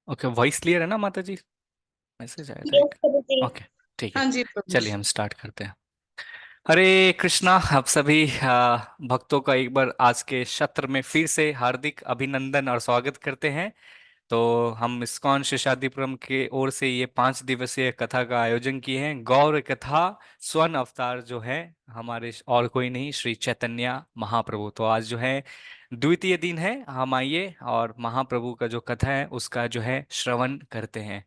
Okay, voice clear है ना माता जी? मैसेज आया था यस एक। प्रभु जी। ओके, ठीक है। हाँ जी प्रभु चलिए जी। हम स्टार्ट करते हैं। हरे कृष्णा। आप सभी भक्तों का एक बार आज के सत्र में फिर से हार्दिक अभिनंदन और स्वागत करते हैं। तो हम इस्कॉन शेषाद्रिपुरम के ओर से ये 5 दिवसीय कथा का आयोजन किए हैं। गौर कथा स्वर्ण अवतार जो है हमारे और कोई नहीं, श्री चैतन्य महाप्रभु। तो आज जो है द्वितीय दिन है। हम आइए और महाप्रभु का जो कथा है उसका जो है श्रवण करते हैं।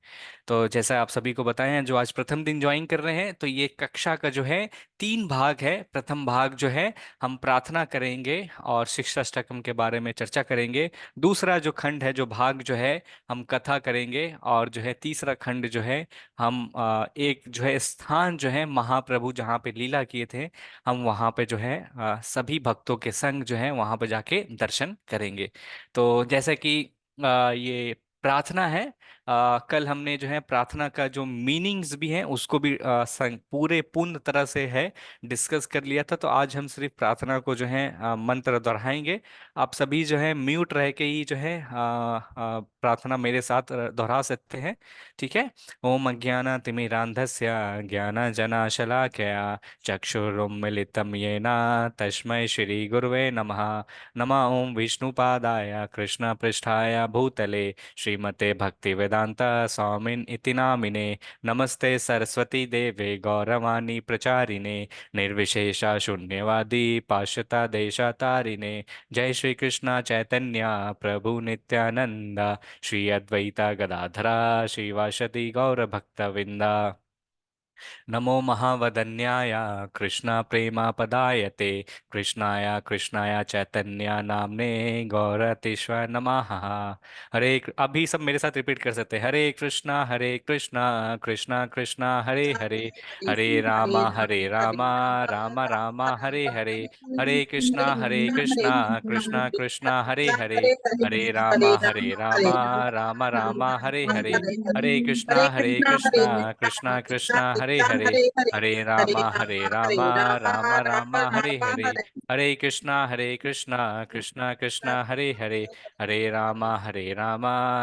तो जैसा आप सभी को बताएं हैं, जो आज प्रथम दिन ज्वाइन कर रहे हैं, तो ये कक्षा का जो है 3 भाग है। प्रथम भाग जो है हम प्रार्थना करेंगे और शिक्षाष्टकम के बारे में चर्चा करेंगे। दूसरा जो खंड है, जो भाग जो है, हम कथा करेंगे। और जो है तीसरा खंड जो है, हम एक जो है स्थान जो है महाप्रभु जहाँ पे लीला किए थे, हम वहाँ पे जो है सभी भक्तों के संग जो है वहाँ पे जाके दर्शन करेंगे। तो जैसे कि ये प्रार्थना है, कल हमने जो है प्रार्थना का जो मीनिंग्स भी हैं उसको भी पूरे पूर्ण तरह से है डिस्कस कर लिया था। तो आज हम सिर्फ प्रार्थना को जो है मंत्र दोहराएंगे। आप सभी जो है म्यूट रह के ही जो है प्रार्थना मेरे साथ दोहरा सकते हैं। ठीक है। ओम अज्ञानतिमिरान्धस्य ज्ञानजनशलाकया चक्षुरुन्मीलितं येन तस्मै श्री गुरुवे नमः। नमः ओम विष्णुपादाय कृष्णपृष्ठाय भूतले श्रीमते भक्तिवेदांत स्वामिन इति नामिने। नमस्ते सरस्वती देवे गौरवाणी प्रचारिणे निर्विशेष शून्यवादी पाश्चात्य देशतारिणे। जय श्री कृष्ण चैतन्य प्रभु नित्यानंद श्री अद्वैता गदाधरा श्रीवासदि गौर भक्तविंदा। नमो महावदन्याय कृष्ण प्रेमापदायते कृष्णाय कृष्णाय चैतन्य नाम्ने गौरतीश्वर नमः। अभी सब मेरे साथ रिपीट कर सकते हैं। हरे कृष्णा कृष्णा कृष्णा हरे हरे, हरे रामा राम राम हरे हरे, हरे कृष्णा कृष्णा कृष्णा हरे हरे रामा राम राम हरे हरे, हरे कृष्णा कृष्णा कृष्णा हरे रामा राम राम हरे कृष्णा कृष्णा कृष्णा हरे रामा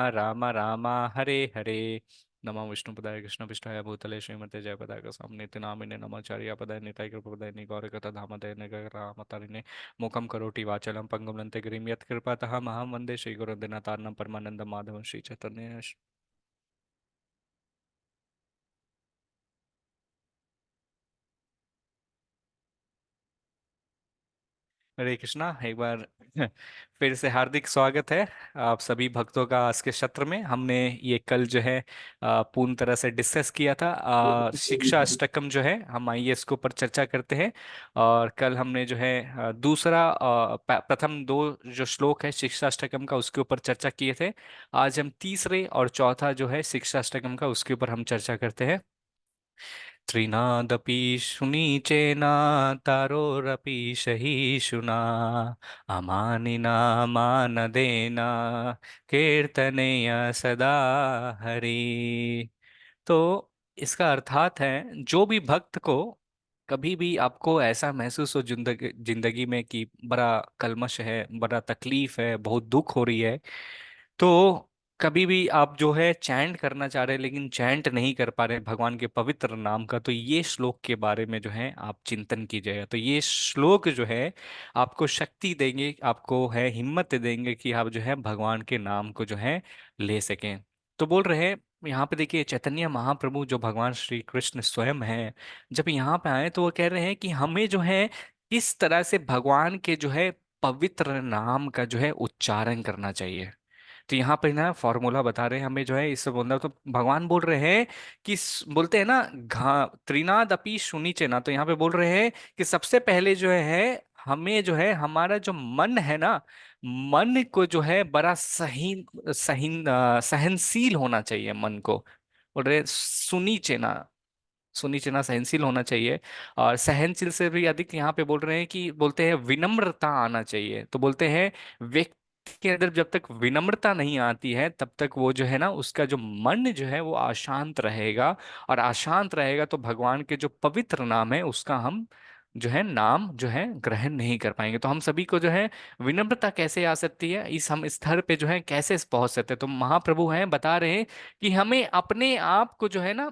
राम राम हरे। नमो विष्णुपदाय कृष्णपृष्ठाय भूतले श्रीमते जयपदाय सामने नामिने नमाचार्य पदाय निताय कृपदाय गौरकथा धामदय रामतारिणे मुखम करोति वाचलम पंगुम लंते गिरिम यत् कृपातः महं वन्दे श्री गुरुं दिनातारणं परमानन्दं माधवं श्री चैतन्य। हरे कृष्णा। एक बार फिर से हार्दिक स्वागत है आप सभी भक्तों का आज के सत्र में। हमने ये कल जो है पूर्ण तरह से डिस्कस किया था। शिक्षा अष्टकम जो है, हम आइए इसके ऊपर चर्चा करते हैं। और कल हमने जो है दूसरा प्रथम दो जो श्लोक है शिक्षा अष्टकम का उसके ऊपर चर्चा किए थे। आज हम तीसरे और चौथा जो है शिक्षा अष्टकम का उसके ऊपर हम चर्चा करते हैं। त्रिनादपि शुनीचेना तारोरपि सहिष्णुना अमानिना मानदेना कीर्तनेय सदा हरि। तो इसका अर्थात है, जो भी भक्त को कभी भी आपको ऐसा महसूस हो जिंदगी जिंदगी में कि बड़ा कलमश है, बड़ा तकलीफ है, बहुत दुख हो रही है, तो कभी भी आप जो है चैंट करना चाह रहे हैं लेकिन चैंट नहीं कर पा रहे हैं भगवान के पवित्र नाम का, तो ये श्लोक के बारे में जो है आप चिंतन कीजिएगा। तो ये श्लोक जो है आपको शक्ति देंगे, आपको है हिम्मत देंगे कि आप जो है भगवान के नाम को जो है ले सकें। तो बोल रहे हैं यहाँ पे, देखिए चैतन्य महाप्रभु जो भगवान श्री कृष्ण स्वयं है, जब यहाँ पे आए तो वो कह रहे हैं कि हमें जो है किस तरह से भगवान के जो है पवित्र नाम का जो है उच्चारण करना चाहिए। तो यहाँ पे ना फॉर्मूला बता रहे हैं हमें जो है इससे बोलना। तो भगवान बोल रहे हैं कि बोलते हैं ना घा त्रिनाद अपि शुनिचे ना, तो यहाँ पे बोल रहे हैं कि सबसे पहले जो है हमें जो है हमारा जो मन है ना, मन को जो है बड़ा सहनशील होना चाहिए मन को। बोल रहे सुनीचे ना, सुनीचे ना सहनशील होना चाहिए। और सहनशील से भी अधिक यहाँ पे बोल रहे हैं कि बोलते हैं विनम्रता आना चाहिए। तो बोलते हैं व्यक्ति के अंदर जब तक विनम्रता नहीं आती है तब तक वो जो है ना उसका जो मन जो है वो अशांत रहेगा। और अशांत रहेगा तो भगवान के जो पवित्र नाम है उसका हम जो है नाम जो है ग्रहण नहीं कर पाएंगे। तो हम सभी को जो है विनम्रता कैसे आ सकती है, इस हम स्तर पे जो है कैसे पहुंच सकते हैं। तो महाप्रभु हैं बता रहे हैं कि हमें अपने आप को जो है ना,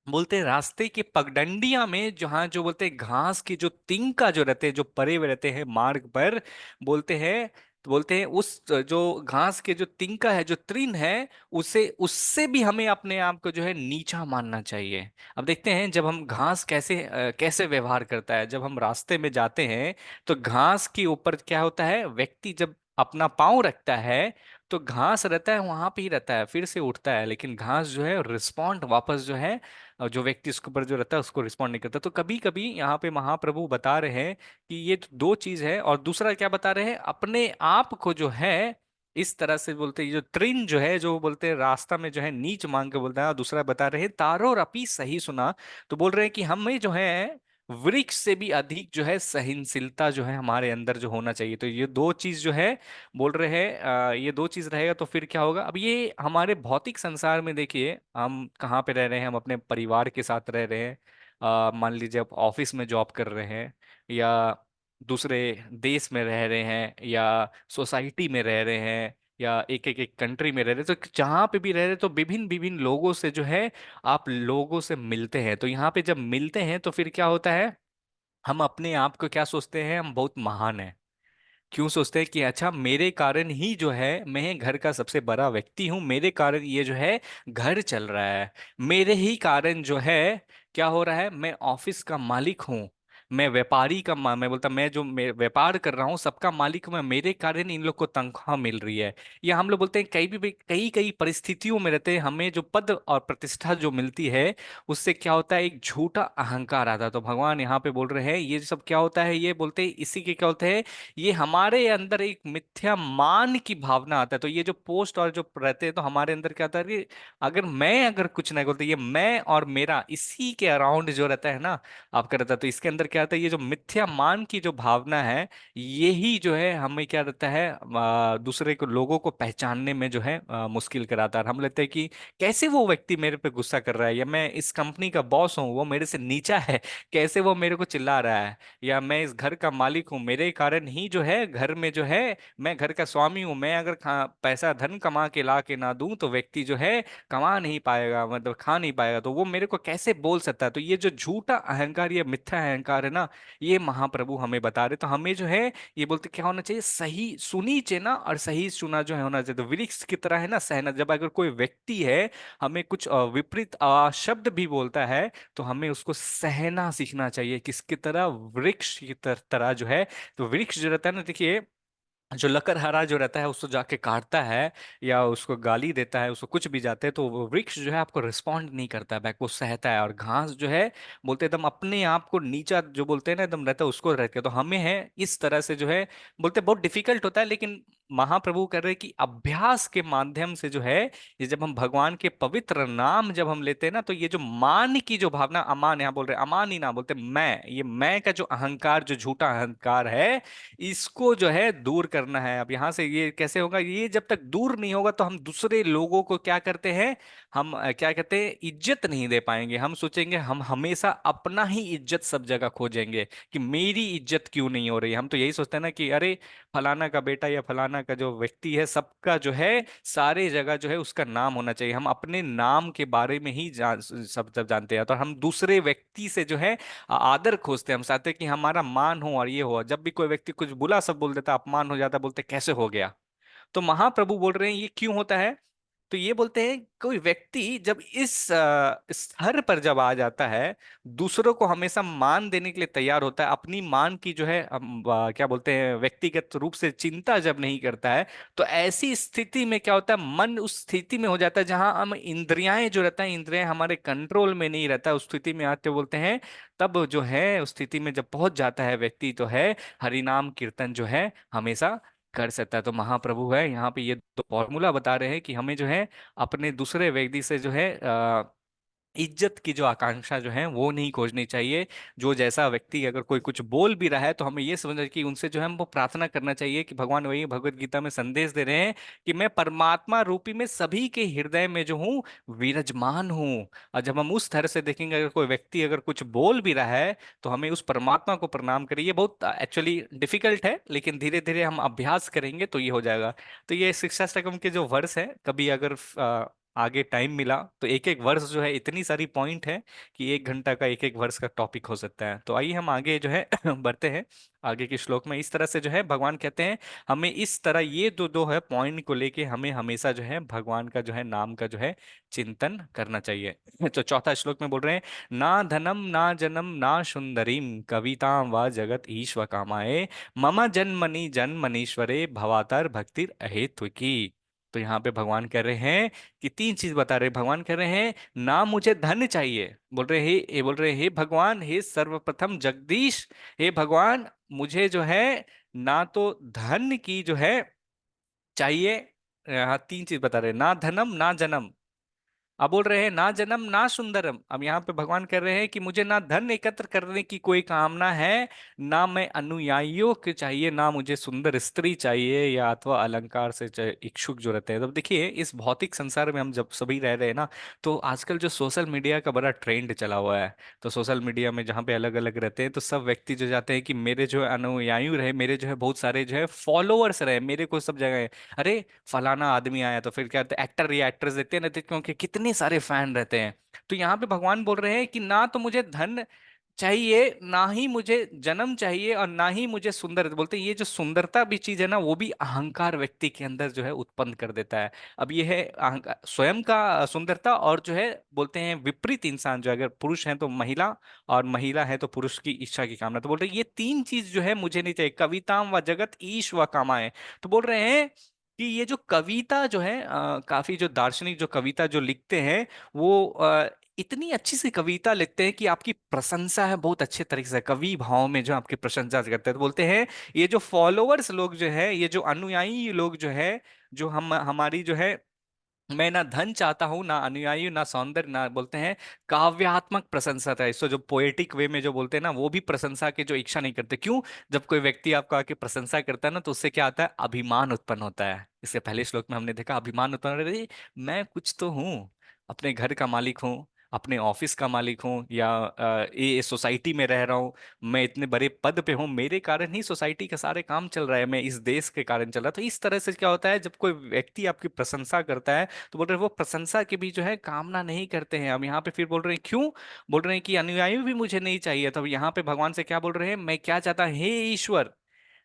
बोलते हैं रास्ते की पगडंडियां में जहां जो बोलते हैं घास की जो तिनका जो रहते हैं, जो पड़े हुए रहते हैं मार्ग पर, बोलते हैं, तो बोलते हैं उस जो घास के जो तिनका है, जो तृण है, उसे उससे भी हमें अपने आप को जो है नीचा मानना चाहिए। अब देखते हैं जब हम घास कैसे कैसे व्यवहार करता है। जब हम रास्ते में जाते हैं तो घास के ऊपर क्या होता है, व्यक्ति जब अपना पाँव रखता है तो घास रहता है वहां पे ही रहता है, फिर से उठता है, लेकिन घास जो है रिस्पॉन्ड वापस जो है और जो व्यक्ति उसके ऊपर जो रहता है उसको रिस्पॉन्ड नहीं करता। तो कभी कभी यहाँ पे महाप्रभु बता रहे हैं कि ये तो दो चीज है, और दूसरा क्या बता रहे हैं, अपने आप को जो है इस तरह से बोलते हैं, जो तृण जो है, जो बोलते हैं रास्ता में जो है नीच मांग के बोलता है। और दूसरा बता रहे हैं तारो रपी सही सुना, तो बोल रहे हैं कि हमें जो है वृक्ष से भी अधिक जो है सहनशीलता जो है हमारे अंदर जो होना चाहिए। तो ये दो चीज जो है बोल रहे हैं, ये दो चीज रहेगा तो फिर क्या होगा। अब ये हमारे भौतिक संसार में देखिए हम कहाँ पे रह रहे हैं, हम अपने परिवार के साथ रह रहे हैं, मान लीजिए आप ऑफिस में जॉब कर रहे हैं, या दूसरे देश में रह रहे हैं, या सोसाइटी में रह रहे हैं, या एक एक एक कंट्री में रह रहे हैं। तो जहाँ पे भी रह रहे हैं तो विभिन्न विभिन्न लोगों से जो है आप लोगों से मिलते हैं। तो यहाँ पे जब मिलते हैं तो फिर क्या होता है, हम अपने आप को क्या सोचते हैं, हम बहुत महान हैं। क्यों सोचते हैं कि अच्छा मेरे कारण ही जो है मैं घर का सबसे बड़ा व्यक्ति हूं, मेरे कारण ये जो है घर चल रहा है, मेरे ही कारण जो है क्या हो रहा है, मैं ऑफिस का मालिक हूं, मैं व्यापारी का मैं बोलता मैं जो मैं व्यापार कर रहा हूँ सबका मालिक मैं, मेरे कारण इन लोग को तनख्वाह मिल रही है। या हम लोग बोलते हैं कई भी कई कई परिस्थितियों में रहते हैं, हमें जो पद और प्रतिष्ठा जो मिलती है उससे क्या होता है, एक झूठा अहंकार आता है। तो भगवान यहाँ पे बोल रहे हैं ये सब क्या होता है, ये बोलते हैं इसी के क्या होते हैं, ये हमारे अंदर एक मिथ्या मान की भावना आता है। तो ये जो पोस्ट और जो रहते हैं तो हमारे अंदर क्या आता है कि अगर कुछ नहीं बोलते, ये मैं और मेरा इसी के अराउंड जो रहता है ना आपका रहता है। तो इसके अंदर क्या आता है, ये जो मिथ्या मान की जो भावना है, यही जो है हमें क्या रहता है, दूसरे को लोगों को पहचानने में जो है मुश्किल कराता है। हम लेते हैं कि कैसे वो व्यक्ति मेरे पे गुस्सा कर रहा है, या मैं इस कंपनी का बॉस हूँ वो मेरे से नीचा है, कैसे वो मेरे को चिल्ला रहा है, या मैं इस घर का मालिक हूँ, मेरे कारण ही जो है घर में जो है मैं घर का स्वामी हूँ, मैं अगर पैसा धन कमा के ला के ना दूं तो व्यक्ति जो है कमा नहीं पाएगा, मतलब खा नहीं पाएगा, तो वो मेरे को कैसे बोल सकता है। तो ये जो झूठा अहंकार, ये मिथ्या अहंकार है ना, ये महाप्रभु हमें बता रहे। तो हमें जो है ये बोलते क्या होना चाहिए, सही सुनी चेना और सही सुना जो है होना चाहिए। तो वृक्ष की तरह है ना सहना, जब अगर कोई व्यक्ति है हमें कुछ विपरीत शब्द भी बोलता है तो हमें उसको सहना सीखना चाहिए, किसकी तरह, वृक्ष की तरह जो है। तो वृक्ष जो रहता है ना, देखिए जो लकड़हारा जो रहता है उसको जाके काटता है या उसको गाली देता है, उसको कुछ भी जाते हैं, तो वो वृक्ष जो है आपको रिस्पॉन्ड नहीं करता है बैक, वो सहता है। और घास जो है बोलते हैं एकदम अपने आप को नीचा जो बोलते हैं ना एकदम रहता है, उसको रहते हैं। तो हमें है इस तरह से जो है बोलते हैं बहुत डिफिकल्ट होता है, लेकिन महाप्रभु कर रहे हैं कि अभ्यास के माध्यम से जो है, ये जब हम भगवान के पवित्र नाम जब हम लेते हैं ना, तो ये जो मान की जो भावना, अमान यहाँ बोल रहे हैं, अमान ही ना बोलते मैं, ये मैं का जो अहंकार, जो झूठा अहंकार है, इसको जो है दूर करना है। अब यहां से ये कैसे होगा, ये जब तक दूर नहीं होगा तो हम दूसरे लोगों को क्या करते हैं, हम क्या कहते हैं, इज्जत नहीं दे पाएंगे। हम सोचेंगे हम हमेशा अपना ही इज्जत सब जगह खोजेंगे कि मेरी इज्जत क्यों नहीं हो रही। हम तो यही सोचते हैं ना कि अरे फलाना का बेटा या फलाना का जो व्यक्ति है सबका जो है सारे जगह जो है उसका नाम होना चाहिए। हम अपने नाम के बारे में ही सब जानते हैं, तो हम दूसरे व्यक्ति से जो है आदर खोजते हैं। हम चाहते हैं कि हमारा मान हो और ये हो, जब भी कोई व्यक्ति कुछ बुला सब बोल देता अपमान हो जाता, बोलते कैसे हो गया। तो महाप्रभु बोल रहे हैं ये क्यों होता है। तो ये बोलते हैं कोई व्यक्ति जब इस स्तर पर जब आ जाता है, दूसरों को हमेशा मान देने के लिए तैयार होता है, अपनी मान की जो है क्या बोलते हैं व्यक्तिगत रूप से चिंता जब नहीं करता है, तो ऐसी स्थिति में क्या होता है, मन उस स्थिति में हो जाता है जहां हम इंद्रियाएं जो रहता है, इंद्रियां हमारे कंट्रोल में नहीं रहता है। उस स्थिति में आते बोलते हैं तब जो है उस स्थिति में जब पहुंच जाता है व्यक्ति, तो है हरिनाम कीर्तन जो है हमेशा कर सकता है। तो महाप्रभु है यहाँ पे ये दो फॉर्मूला बता रहे हैं कि हमें जो है अपने दूसरे व्यक्ति से जो है इज्जत की जो आकांक्षा जो है वो नहीं खोजनी चाहिए। जो जैसा व्यक्ति अगर कोई कुछ बोल भी रहा है तो हमें ये समझना कि उनसे जो है हमको प्रार्थना करना चाहिए कि भगवान वही भगवत गीता में संदेश दे रहे हैं कि मैं परमात्मा रूपी में सभी के हृदय में जो हूँ विराजमान हूँ। और जब हम उस तरह से देखेंगे, अगर कोई व्यक्ति अगर कुछ बोल भी रहा है तो हमें उस परमात्मा को प्रणाम करिए। ये बहुत एक्चुअली डिफिकल्ट है, लेकिन धीरे धीरे हम अभ्यास करेंगे तो ये हो जाएगा। तो ये शिक्षा स्तकम के जो वर्ष है, कभी अगर आगे टाइम मिला तो एक एक वर्ष जो है, इतनी सारी पॉइंट है कि 1 घंटा का एक एक वर्ष का टॉपिक हो सकता है। तो आइए हम आगे जो है बढ़ते हैं। आगे के श्लोक में इस तरह से जो है भगवान कहते हैं हमें इस तरह ये दो दो है पॉइंट को लेके हमें हमेशा जो है भगवान का जो है नाम का जो है चिंतन करना चाहिए। तो चौथा श्लोक में बोल रहे हैं, ना धनम ना जनम ना सुंदरीम कविता व जगत ईश्वर कामाए मम जन्मनि जन्मनीश्वरे भवातर भक्तिर अहेतु की। तो यहाँ पे भगवान कह रहे हैं कि तीन चीज बता रहे हैं। भगवान कह रहे हैं ना मुझे धन चाहिए, बोल रहे हे ये बोल रहे हे भगवान हे सर्वप्रथम जगदीश, हे भगवान मुझे जो है ना तो धन की जो है चाहिए। हाँ, तीन चीज बता रहे हैं, ना धनम ना जन्म। अब बोल रहे हैं ना जन्म ना सुंदरम। अब यहाँ पे भगवान कह रहे हैं कि मुझे ना धन एकत्र करने की कोई कामना है, ना मैं अनुयायियों के चाहिए, ना मुझे सुंदर स्त्री चाहिए या अथवा अलंकार से इच्छुक जो रहते हैं। तो देखिए इस भौतिक संसार में हम जब सभी रह रहे हैं ना, तो आजकल जो सोशल मीडिया का बड़ा ट्रेंड चला हुआ है। तो सोशल मीडिया में जहाँ पे अलग अलग रहते हैं तो सब व्यक्ति जो जाते हैं कि मेरे जो है अनुयायी रहे, मेरे जो है बहुत सारे जो है फॉलोअर्स रहे, मेरे को सब जगह। अरे फलाना आदमी आया तो फिर क्या होता है, एक्टर या एक्ट्रेस देखते हैं ना, तो क्योंकि कितने सारे फैन रहते हैं। तो यहाँ पे भगवान बोल रहे हैं कि ना तो मुझे धन चाहिए, ना ही मुझे जन्म चाहिए, और ना ही मुझे सुंदर। बोलते हैं ये जो सुंदरता भी चीज है ना, वो भी अहंकार व्यक्ति के अंदर जो है उत्पन्न कर देता है। अब ये है अहंकार स्वयं का सुंदरता, और जो है बोलते हैं विपरीत इंसान जो है, अगर पुरुष है तो महिला, और महिला है तो पुरुष की इच्छा की कामना। तो बोल रहे हैं ये तीन चीज जो है मुझे नहीं चाहिए, कविताम व जगत ईश व कामाए। तो बोल रहे हैं कि ये जो कविता जो है काफी जो दार्शनिक जो कविता जो लिखते हैं, वो इतनी अच्छी सी कविता लिखते हैं कि आपकी प्रशंसा है बहुत अच्छे तरीके से, कवि भाव में जो आपकी प्रशंसा करते हैं। तो बोलते हैं ये जो फॉलोअर्स लोग जो है, ये जो अनुयायी लोग जो है, जो हम हमारी जो है, मैं ना धन चाहता हूं ना अनुयायी ना सौंदर्य, ना बोलते हैं काव्यात्मक प्रशंसा था। इसको जो पोएटिक वे में जो बोलते हैं ना, वो भी प्रशंसा की जो इच्छा नहीं करते। क्यों? जब कोई व्यक्ति आपको आके प्रशंसा करता है ना, तो उससे क्या आता है, अभिमान उत्पन्न होता है। इससे पहले श्लोक में हमने देखा अभिमान उत्पन्न होता है, मैं कुछ तो हूँ, अपने घर का मालिक हूँ, अपने ऑफिस का मालिक हूँ, या ये सोसाइटी में रह रहा हूँ, मैं इतने बड़े पद पे हूँ, मेरे कारण ही सोसाइटी के सारे काम चल रहा है, मैं इस देश के कारण चल रहा है। तो इस तरह से क्या होता है, जब कोई व्यक्ति आपकी प्रशंसा करता है तो बोल रहे हैं वो प्रशंसा की भी जो है कामना नहीं करते हैं। अब यहाँ पे फिर बोल रहे हैं क्यों? बोल रहे हैं कि अनुयायी भी मुझे नहीं चाहिए। तो अब यहाँ पे भगवान से क्या बोल रहे हैं, मैं क्या चाहता, हे ईश्वर,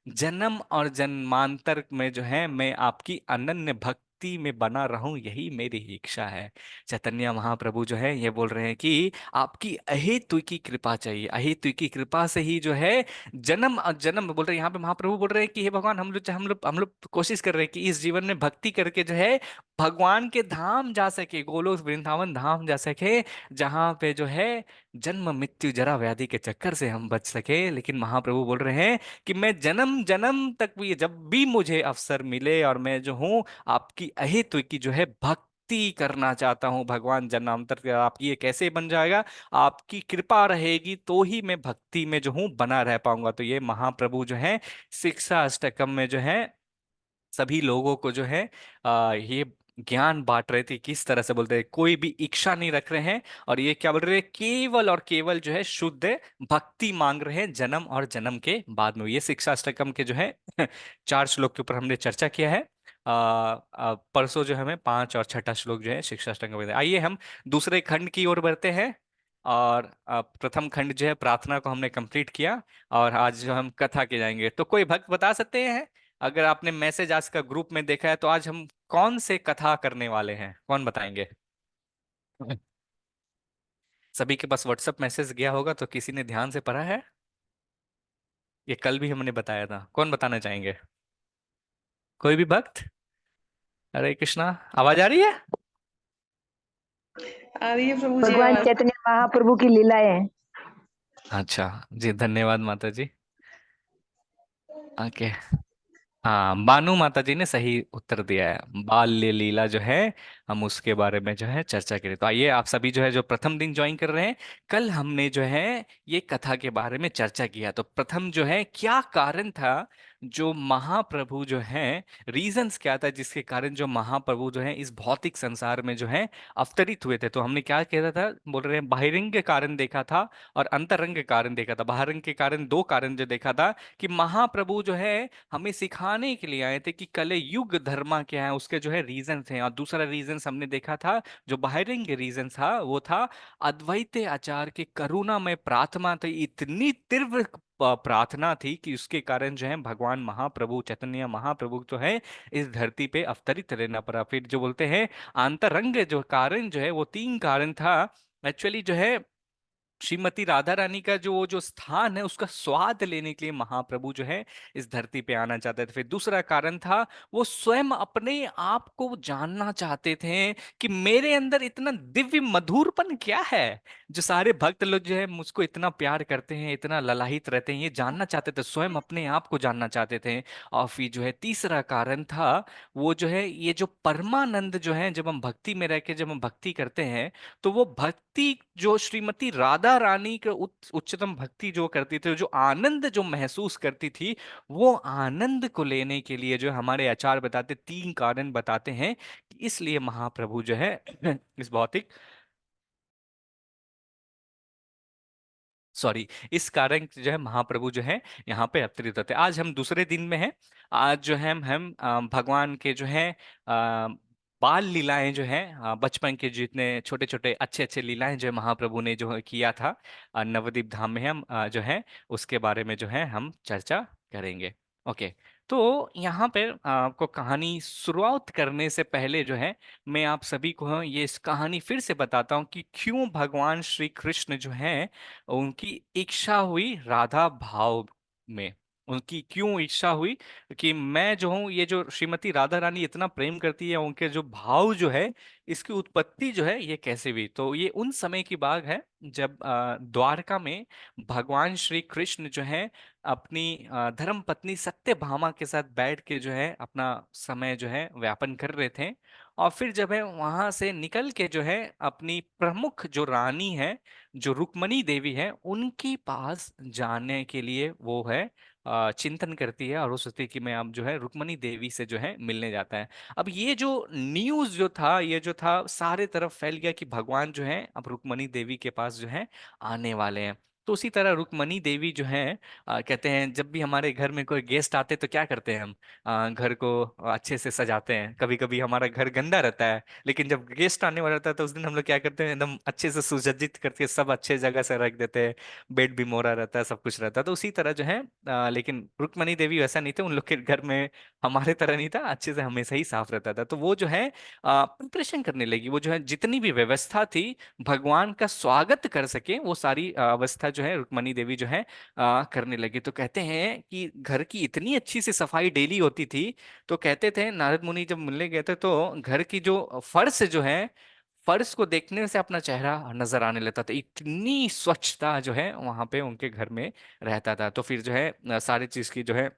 जन्म और जन्मांतर में जो है मैं आपकी अनन्य भक्ति में बना रहूं, यही मेरी इच्छा है। चैतन्य महाप्रभु जो है ये बोल रहे हैं कि आपकी अहेतु की कृपा चाहिए, अहेतु की कृपा से ही जो है जन्म और जन्म। बोल रहे हैं यहाँ पे महाप्रभु बोल रहे हैं कि हे भगवान, हम लोग कोशिश कर रहे हैं कि इस जीवन में भक्ति करके जो है भगवान के धाम जा सके, गोलोक वृंदावन धाम जा सके, जहाँ पे जो है जन्म मृत्यु जरा व्याधि के चक्कर से हम बच सके। लेकिन महाप्रभु बोल रहे हैं कि मैं जन्म जन्म तक भी, जब भी मुझे अवसर मिले और मैं जो हूँ आपकी अहेतु की जो है भक्ति करना चाहता हूँ भगवान। जन्मांतर का आप ये कैसे बन जाएगा, आपकी कृपा रहेगी तो ही मैं भक्ति में जो हूँ बना रह पाऊंगा। तो ये महाप्रभु जो है शिक्षा अष्टकम में जो है सभी लोगों को जो है ये ज्ञान बांट रहे थे, किस तरह से बोलते हैं कोई भी इच्छा नहीं रख रहे हैं, और ये क्या बोल रहे हैं, केवल और केवल जो है शुद्ध भक्ति मांग रहे हैं जन्म और जन्म के बाद में। ये शिक्षा अष्टकम के जो है 4 श्लोक के ऊपर हमने चर्चा किया है। परसों जो हमें 5 और 6 श्लोक जो है शिक्षा अष्टकम में। आइए हम दूसरे खंड की ओर बढ़ते हैं। और प्रथम खंड जो है प्रार्थना को हमने कंप्लीट किया, और आज जो हम कथा के जाएंगे। तो कोई भक्त बता सकते हैं, अगर आपने मैसेज आज का ग्रुप में देखा है, तो आज हम कौन से कथा करने वाले हैं, कौन बताएंगे? सभी के पास व्हाट्सएप मैसेज गया होगा, तो किसी ने ध्यान से पढ़ा है? ये कल भी हमने बताया था, कौन बताना चाहेंगे? कोई भी भक्त? हरे कृष्णा। आवाज आ रही है? आ रही है प्रभु जी भगवान आवाज। चैतन्य महाप्रभु की लीलाएं हैं। अच्छा जी, धन्यवाद माता जी। ओके। हाँ, बानू माता जी ने सही उत्तर दिया है, बाल्य लीला जो है हम उसके बारे में जो है चर्चा करें। तो आइए, आप सभी जो है जो प्रथम दिन ज्वाइन कर रहे हैं, कल हमने जो है ये कथा के बारे में चर्चा किया। तो प्रथम जो है क्या कारण था जो महाप्रभु जो है, रीजंस क्या था जिसके कारण जो महाप्रभु जो है इस भौतिक संसार में जो है अवतरित हुए थे। तो हमने क्या कहा था, बोल रहे हैं बाहिरंग के कारण देखा था और अंतरंग के कारण देखा था। बाहरंग के कारण दो कारण जो देखा था कि महाप्रभु जो है हमें सिखाने के लिए आए थे कि कले युग धर्मा क्या है, उसके जो है रीजन थे। और दूसरा रीजन हमने देखा था, जो बाहिरंग रीजन था वो था अद्वैत आचार्य की करुणा में प्रार्थना थी, इतनी तीव्र प्रार्थना थी कि उसके कारण जो है भगवान महाप्रभु चैतन्य महाप्रभु जो है इस धरती पे अवतरित रहना पड़ा। फिर जो बोलते हैं अंतरंग जो कारण जो है वो तीन कारण था एक्चुअली जो है, श्रीमती राधा रानी का जो स्थान है उसका स्वाद लेने के लिए महाप्रभु जो है इस धरती पे आना चाहते थे। फिर दूसरा कारण था, वो स्वयं अपने आप को जानना चाहते थे कि मेरे अंदर इतना दिव्य मधुरपन क्या है, जो सारे भक्त लोग जो है मुझको इतना प्यार करते हैं, इतना ललाहित रहते हैं, ये जानना चाहते थे, स्वयं अपने आप को जानना चाहते थे। और फिर जो है तीसरा कारण था, वो जो है ये जो परमानंद जो है, जब हम भक्ति में रह के जब हम भक्ति करते हैं, तो वो भक्ति जो श्रीमती राधा रानी के उच्चतम भक्ति जो करती थी, जो आनंद जो महसूस करती थी, वो आनंद को लेने के लिए जो हमारे आचार्य बताते तीन कारण बताते हैं कि इसलिए महाप्रभु जो है इस भौतिक, सॉरी, इस कारण जो है महाप्रभु जो है यहाँ पे अवतरित होते हैं। आज हम दूसरे दिन में हैं। आज जो है हम भगवान के जो है अ, बाल लीलाएं जो है, बचपन के जितने छोटे छोटे अच्छे अच्छे लीलाएं जो है महाप्रभु ने जो है किया था नवद्वीप धाम में, हम जो है उसके बारे में जो है हम चर्चा करेंगे। ओके। तो यहाँ पे आपको कहानी शुरुआत करने से पहले जो है मैं आप सभी को ये इस कहानी फिर से बताता हूँ कि क्यों भगवान श्री कृष्ण जो है उनकी इच्छा हुई राधा भाव में, उनकी क्यों इच्छा हुई कि मैं जो हूँ, ये जो श्रीमती राधा रानी इतना प्रेम करती है, उनके जो भाव जो है, इसकी उत्पत्ति जो है ये कैसे हुई। तो ये उन समय की बात है जब द्वारका में भगवान श्री कृष्ण जो है अपनी धर्म पत्नी सत्यभामा के साथ बैठ के जो है अपना समय जो है व्यापन कर रहे थे। और फिर जब है वहां से निकल के जो है अपनी प्रमुख जो रानी है, जो रुक्मणी देवी है, उनके पास जाने के लिए वो है चिंतन करती है, और वो सोचती है कि मैं अब जो है रुक्मणी देवी से जो है मिलने जाता है। अब ये जो न्यूज़ जो था, ये जो था सारे तरफ फैल गया कि भगवान जो है अब रुक्मणी देवी के पास जो है आने वाले हैं। तो उसी तरह रुक्मणी देवी जो है कहते हैं जब भी हमारे घर में कोई गेस्ट आते तो क्या करते हैं हम, घर को अच्छे से सजाते हैं। कभी कभी हमारा घर गंदा रहता है, लेकिन जब गेस्ट आने वाला रहता है तो उस दिन हम लोग क्या करते हैं, एकदम अच्छे से सुसज्जित करके सब अच्छे जगह से रख देते हैं। बेड भी मोड़ा रहता है, सब कुछ रहता है। तो उसी तरह जो है लेकिन रुक्मणी देवी वैसा नहीं थे, उन लोग के घर में हमारे तरह नहीं था, अच्छे से हमेशा ही साफ रहता था। तो वो जो है प्रिपरेशन करने लगी, वो जो है जितनी भी व्यवस्था थी भगवान का स्वागत कर सके, वो सारी अवस्था जो है रुक्मणी देवी जो है करने लगी। तो कहते हैं कि घर की इतनी अच्छी सी सफाई डेली होती थी। तो कहते थे नारद मुनि जब मिलने गए थे तो घर की जो फर्श जो है, फर्श को देखने से अपना चेहरा नजर आने लगता था, इतनी स्वच्छता जो है वहां पे उनके घर में रहता था। तो फिर जो है सारी चीज की जो है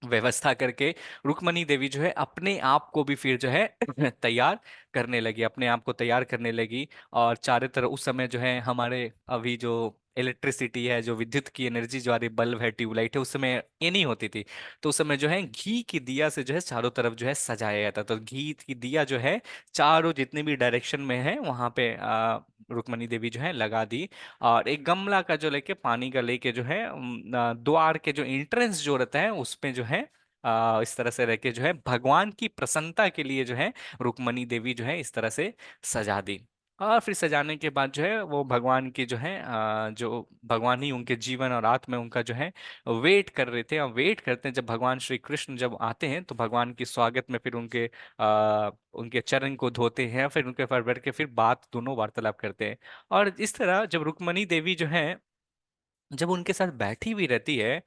व्यवस्था करके रुक्मणी देवी जो है अपने आप को भी फिर जो है तैयार करने लगी, अपने आप को तैयार करने लगी। और चारों तरफ उस समय जो है हमारे अभी जो इलेक्ट्रिसिटी है, जो विद्युत की एनर्जी जो आ रही, बल्ब है, ट्यूबलाइट है, उस समय ये नहीं होती थी। तो उस समय जो है घी की दिया से जो है चारों तरफ जो है सजाया जाता। तो घी की दिया जो है चारों जितने भी डायरेक्शन में है वहां पे रुक्मणी देवी जो है लगा दी। और एक गमला का जो लेके पानी का लेके जो है द्वार के जो एंट्रेंस जो रहता है उस पे जो है इस तरह से रह के जो है भगवान की प्रसन्नता के लिए जो है रुक्मणी देवी जो है इस तरह से सजा दी। और फिर सजाने के बाद जो है वो भगवान की जो है जो भगवान ही उनके जीवन और आत्मा में उनका जो है वेट कर रहे थे। और वेट करते हैं जब भगवान श्री कृष्ण जब आते हैं तो भगवान की स्वागत में फिर उनके चरण को धोते हैं, फिर उनके पर बैठ के फिर बात दोनों वार्तालाप करते हैं। और इस तरह जब रुक्मणी देवी जो है जब उनके साथ बैठी हुई रहती है,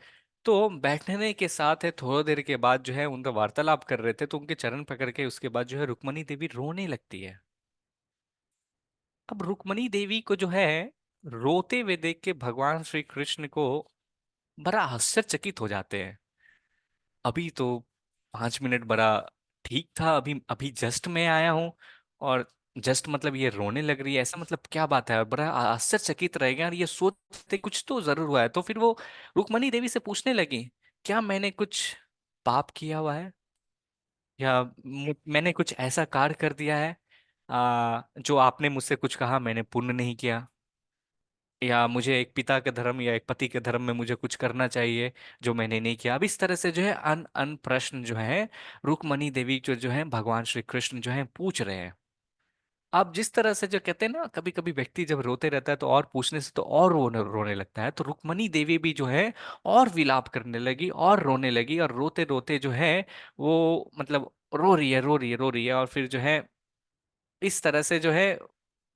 तो बैठने के साथ है थोड़ी देर के बाद जो है उनका वार्तालाप कर रहे थे तो उनके चरण पकड़ के उसके बाद जो है रुक्मणी देवी रोने लगती है। अब रुक्मणी देवी को जो है रोते हुए देख के भगवान श्री कृष्ण को बड़ा आश्चर्यचकित हो जाते हैं। अभी तो 5 मिनट बड़ा ठीक था, अभी अभी जस्ट मैं आया हूँ और जस्ट मतलब ये रोने लग रही है, ऐसा मतलब क्या बात है? और बड़ा आश्चर्यचकित रह गया और ये सोचते कुछ तो जरूर हुआ है। तो फिर वो रुक्मणी देवी से पूछने लगी, क्या मैंने कुछ पाप किया हुआ है, या मैंने कुछ ऐसा कार्य कर दिया है जो आपने मुझसे कुछ कहा मैंने पुण्य नहीं किया, या मुझे एक पिता के धर्म या एक पति के धर्म में मुझे कुछ करना चाहिए जो मैंने नहीं किया। अब इस तरह से जो है अन अन प्रश्न जो है रुक्मणी देवी जो है भगवान श्री कृष्ण जो है पूछ रहे हैं। आप जिस तरह से जो कहते हैं ना, कभी कभी व्यक्ति जब रोते रहता है तो और पूछने से तो और रोने लगता है, तो रुक्मणी देवी भी जो है और विलाप करने लगी और रोने लगी, और रोते रोते जो है वो मतलब रो रही है, रो रही है, रो रही है, और फिर जो है इस तरह से जो है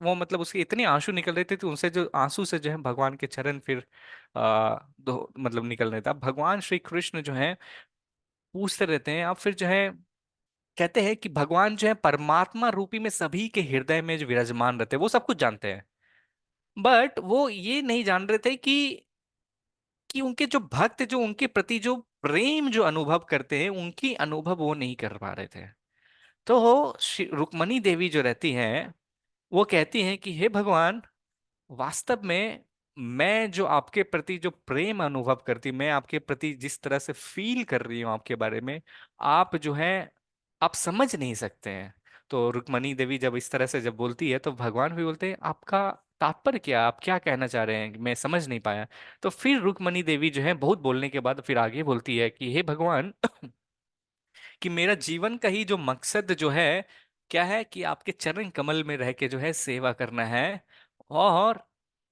वो मतलब उसके इतने आंसू निकल रहे थे, तो उनसे जो आंसू से जो है भगवान के चरण फिर दो मतलब निकल रहे थे। अब भगवान श्री कृष्ण जो है पूछते रहते हैं, अब फिर जो है कहते हैं कि भगवान जो है परमात्मा रूपी में सभी के हृदय में जो विराजमान रहते हैं वो सब कुछ जानते हैं, बट वो ये नहीं जान रहे थे कि उनके जो भक्त जो उनके प्रति जो प्रेम जो अनुभव करते हैं उनकी अनुभव वो नहीं कर पा रहे थे। तो रुक्मणी देवी जो रहती हैं वो कहती हैं कि हे भगवान, वास्तव में मैं जो आपके प्रति जो प्रेम अनुभव करती, मैं आपके प्रति जिस तरह से फील कर रही हूँ आपके बारे में, आप जो है आप समझ नहीं सकते हैं। तो रुक्मणी देवी जब इस तरह से जब बोलती है तो भगवान भी बोलते हैं, आपका तात्पर्य क्या, आप क्या कहना चाह रहे हैं, मैं समझ नहीं पाया। तो फिर रुक्मणी देवी जो है बहुत बोलने के बाद फिर आगे बोलती है कि हे भगवान, कि मेरा जीवन का ही जो मकसद जो है क्या है, कि आपके चरण कमल में रह के जो है सेवा करना है, और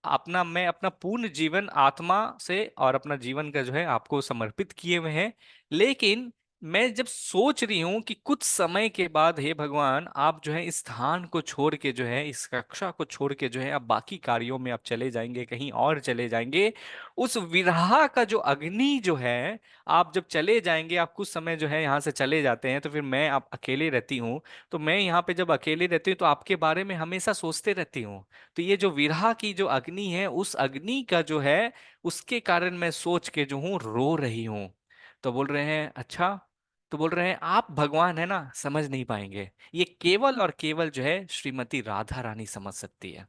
अपना मैं अपना पूर्ण जीवन आत्मा से और अपना जीवन का जो है आपको समर्पित किए हुए हैं। लेकिन मैं जब सोच रही हूँ कि कुछ समय के बाद हे भगवान आप जो है इस स्थान को छोड़ के जो है इस कक्षा को छोड़ के जो है आप बाकी कार्यों में आप चले जाएंगे, कहीं और चले जाएंगे, उस विरह का जो अग्नि जो है, आप जब चले जाएंगे, आप कुछ समय जो है यहाँ से चले जाते हैं, तो फिर मैं आप अकेले रहती हूँ। तो मैं यहाँ पे जब अकेले रहती हूँ तो आपके बारे में हमेशा सोचते रहती हूँ। तो ये जो विरह की जो अग्नि है, उस अग्नि का जो है उसके कारण मैं सोच के जो हूँ रो रही हूँ। तो बोल रहे हैं अच्छा, तो बोल रहे हैं आप भगवान है ना, समझ नहीं पाएंगे, ये केवल और केवल जो है श्रीमती राधा रानी समझ सकती है।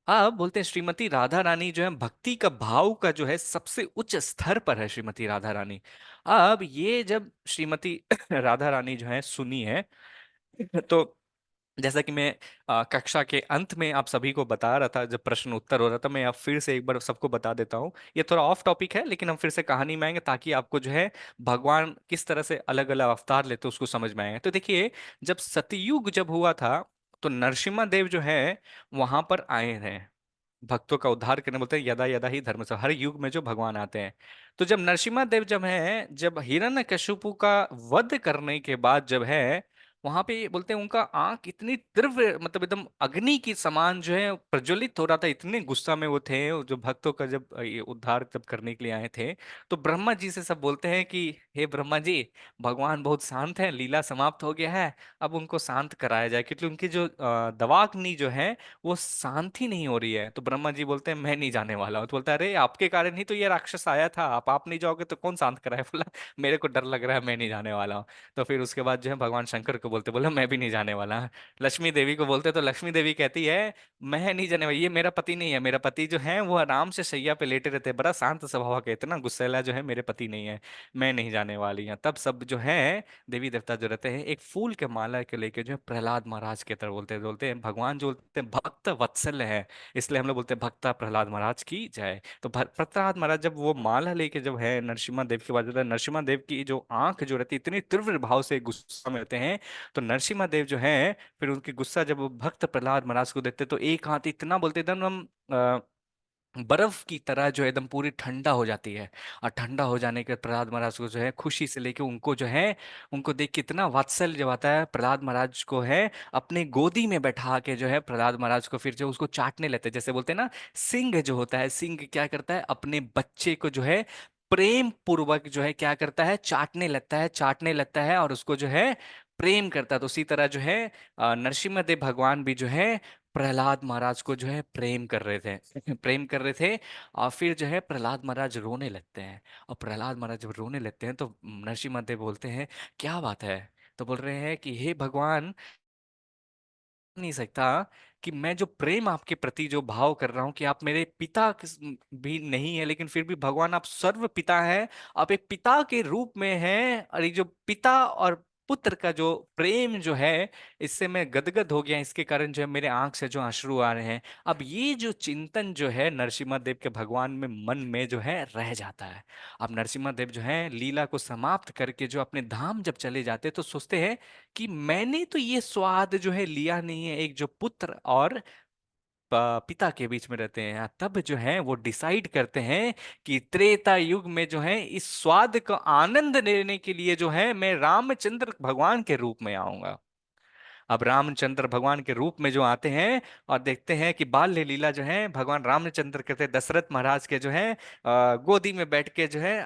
अब बोलते हैं श्रीमती राधा रानी जो है भक्ति का भाव का जो है सबसे उच्च स्तर पर है श्रीमती राधा रानी। अब ये जब श्रीमती राधा रानी जो है सुनी है, तो जैसा कि मैं कक्षा के अंत में आप सभी को बता रहा था जब प्रश्न उत्तर हो रहा था, मैं अब फिर से एक बार सबको बता देता हूँ। ये थोड़ा ऑफ टॉपिक है लेकिन हम फिर से कहानी में आएंगे ताकि आपको जो है भगवान किस तरह से अलग अलग अवतार लेते उसको समझ में आएगा। तो देखिए, जब सतयुग जब हुआ था तो नरसिम्हा देव जो है वहां पर आए हैं भक्तों का उद्धार करने। बोलते हैं यदा यदा ही धर्म से, हर युग में जो भगवान आते हैं। तो जब नरसिम्हा देव जब है जब हिरण्यकशिपु का वध करने के बाद जब है वहां पे बोलते हैं उनका आंख इतनी तीव्र मतलब एकदम अग्नि की समान जो है प्रज्वलित हो रहा था, इतने गुस्सा में वो थे जो भक्तों का जब ये उद्धार जब करने के लिए आए थे। तो ब्रह्मा जी से सब बोलते हैं कि हे ब्रह्मा जी, भगवान बहुत शांत है, लीला समाप्त हो गया है, अब उनको शांत कराया जाए, क्योंकि उनकी जो दवाग्नि जो है वो शांति नहीं हो रही है। तो ब्रह्मा जी बोलते हैं मैं नहीं जाने वाला हूँ। तो बोलता है अरे आपके कारण ही तो ये राक्षस आया था, आप नहीं जाओगे तो कौन शांत कराए? बोला मेरे को डर लग रहा है, मैं नहीं जाने वाला हूँ। तो फिर उसके बाद जो है भगवान शंकर को बोलते, बोला मैं भी नहीं जाने वाला। लक्ष्मी देवी को बोलते तो लक्ष्मी देवी कहती है मैं नहीं जाने वाली, ये मेरा पति नहीं है, मेरा पति जो है वो आराम से शैया पे लेटे रहते हैं, बड़ा शांत स्वभाव के, इतना गुस्सैला जो है मेरे पति नहीं है, मैं नहीं जाने वाली हूँ। तब सब जो है देवी देवता जो रहते हैं एक फूल के माला के लेके जो है प्रहलाद महाराज की तरफ बोलते हैं भगवान जो बोलते हैं भक्त वत्सल है, इसलिए हम लोग बोलते हैं भक्ता प्रहलाद महाराज की जय। तो प्रहलाद महाराज जब वो माला लेके जब है नरसिम्हा देव के पास जाता है, नरसिम्हा देव की जो आंख जो रहती है इतनी तीव्र भाव से गुस्सा में रहते हैं। तो नरसिम्हा देव जो है फिर उनकी गुस्सा जब वो भक्त प्रहलाद महाराज को देखते तो एक हाथ इतना बोलते एकदम हम बर्फ की तरह जो है एकदम पूरी ठंडा हो जाती है। और ठंडा हो जाने के बाद प्रहलाद महाराज को जो है खुशी से लेके उनको जो है उनको देख के इतना वात्सल्य जब आता है, प्रहलाद महाराज को है अपने गोदी में बैठा के जो है प्रहलाद महाराज को फिर जो उसको चाटने लेते हैं। जैसे बोलते हैं ना, सिंह जो होता है, सिंह क्या करता है अपने बच्चे को जो है प्रेम पूर्वक जो है क्या करता है, चाटने लगता है, चाटने लगता है और उसको जो है प्रेम करता है। तो उसी तरह जो है नरसिम्हा भगवान भी जो है प्रहलाद महाराज को जो है प्रेम कर रहे थे प्रेम कर रहे थे। और फिर जो है प्रहलाद महाराज रोने लगते हैं। और प्रहलाद महाराज जब रोने लगते हैं तो नरसिम्हा देव बोलते हैं क्या बात है? तो बोल रहे हैं कि हे भगवान, नहीं सकता कि मैं जो प्रेम आपके प्रति जो भाव कर रहा हूं कि आप मेरे पिता भी नहीं है, लेकिन फिर भी भगवान आप सर्व पिता हैं। आप एक पिता के रूप में हैं, और ये जो पिता और पुत्र का जो प्रेम जो है, इससे मैं गदगद हो गया। इसके कारण जो है मेरे आंख से जो अश्रु आ रहे हैं। अब ये जो चिंतन जो है नरसिम्हा देव के भगवान में मन में जो है रह जाता है। अब नरसिम्हा देव जो है लीला को समाप्त करके जो अपने धाम जब चले जाते तो सोचते हैं कि मैंने तो ये स्वाद जो है लिया नहीं है एक जो पुत्र और पिता के बीच में रहते हैं। तब जो है वो डिसाइड करते हैं कि त्रेता युग में जो है इस स्वाद का आनंद लेने के लिए जो है मैं रामचंद्र भगवान के रूप में आऊंगा। अब रामचंद्र भगवान के रूप में जो आते हैं और देखते हैं कि बाल्य लीला जो है भगवान रामचंद्र करते दशरथ महाराज के जो है गोदी में बैठ के जो है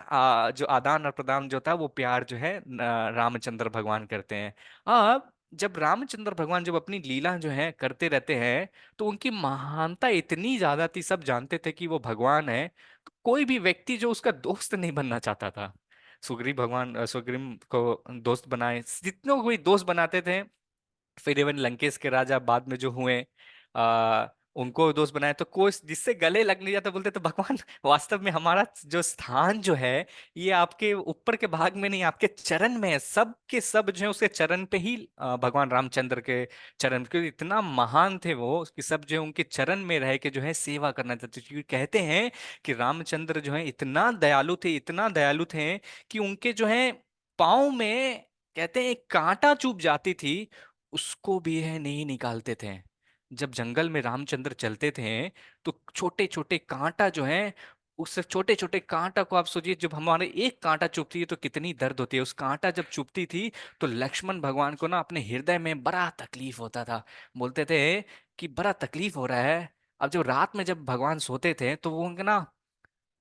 जो आदान और प्रदान जो था वो प्यार जो है रामचंद्र भगवान करते हैं। अब जब रामचंद्र भगवान जब अपनी लीला जो है करते रहते हैं तो उनकी महानता इतनी ज्यादा थी, सब जानते थे कि वो भगवान है। तो कोई भी व्यक्ति जो उसका दोस्त नहीं बनना चाहता था। सुग्रीव भगवान सुग्रीव को दोस्त बनाए, जितनों को भी दोस्त बनाते थे। फिर इवन लंकेश के राजा बाद में जो हुए उनको दोस्त बनाए, तो कोई जिससे गले लग नहीं जाता बोलते तो भगवान वास्तव में हमारा जो स्थान जो है ये आपके ऊपर के भाग में नहीं, आपके चरण में है। सब के सब जो है उसके चरण पे ही भगवान रामचंद्र के चरण, क्योंकि इतना महान थे वो कि सब जो है उनके चरण में रह के जो है सेवा करना चाहते थे। क्योंकि कहते हैं कि रामचंद्र जो है इतना दयालु थे, इतना दयालु थे कि उनके जो है पाँव में कहते हैं एक कांटा चुभ जाती थी, उसको भी है नहीं निकालते थे। जब जंगल में रामचंद्र चलते थे तो छोटे छोटे कांटा जो है, उस छोटे छोटे कांटा को आप सोचिए, जब हमारे एक कांटा चुभती है तो कितनी दर्द होती है। उस कांटा जब चुभती थी तो लक्ष्मण भगवान को ना अपने हृदय में बड़ा तकलीफ होता था। बोलते थे कि बड़ा तकलीफ हो रहा है। अब जब रात में जब भगवान सोते थे तो वो उनके ना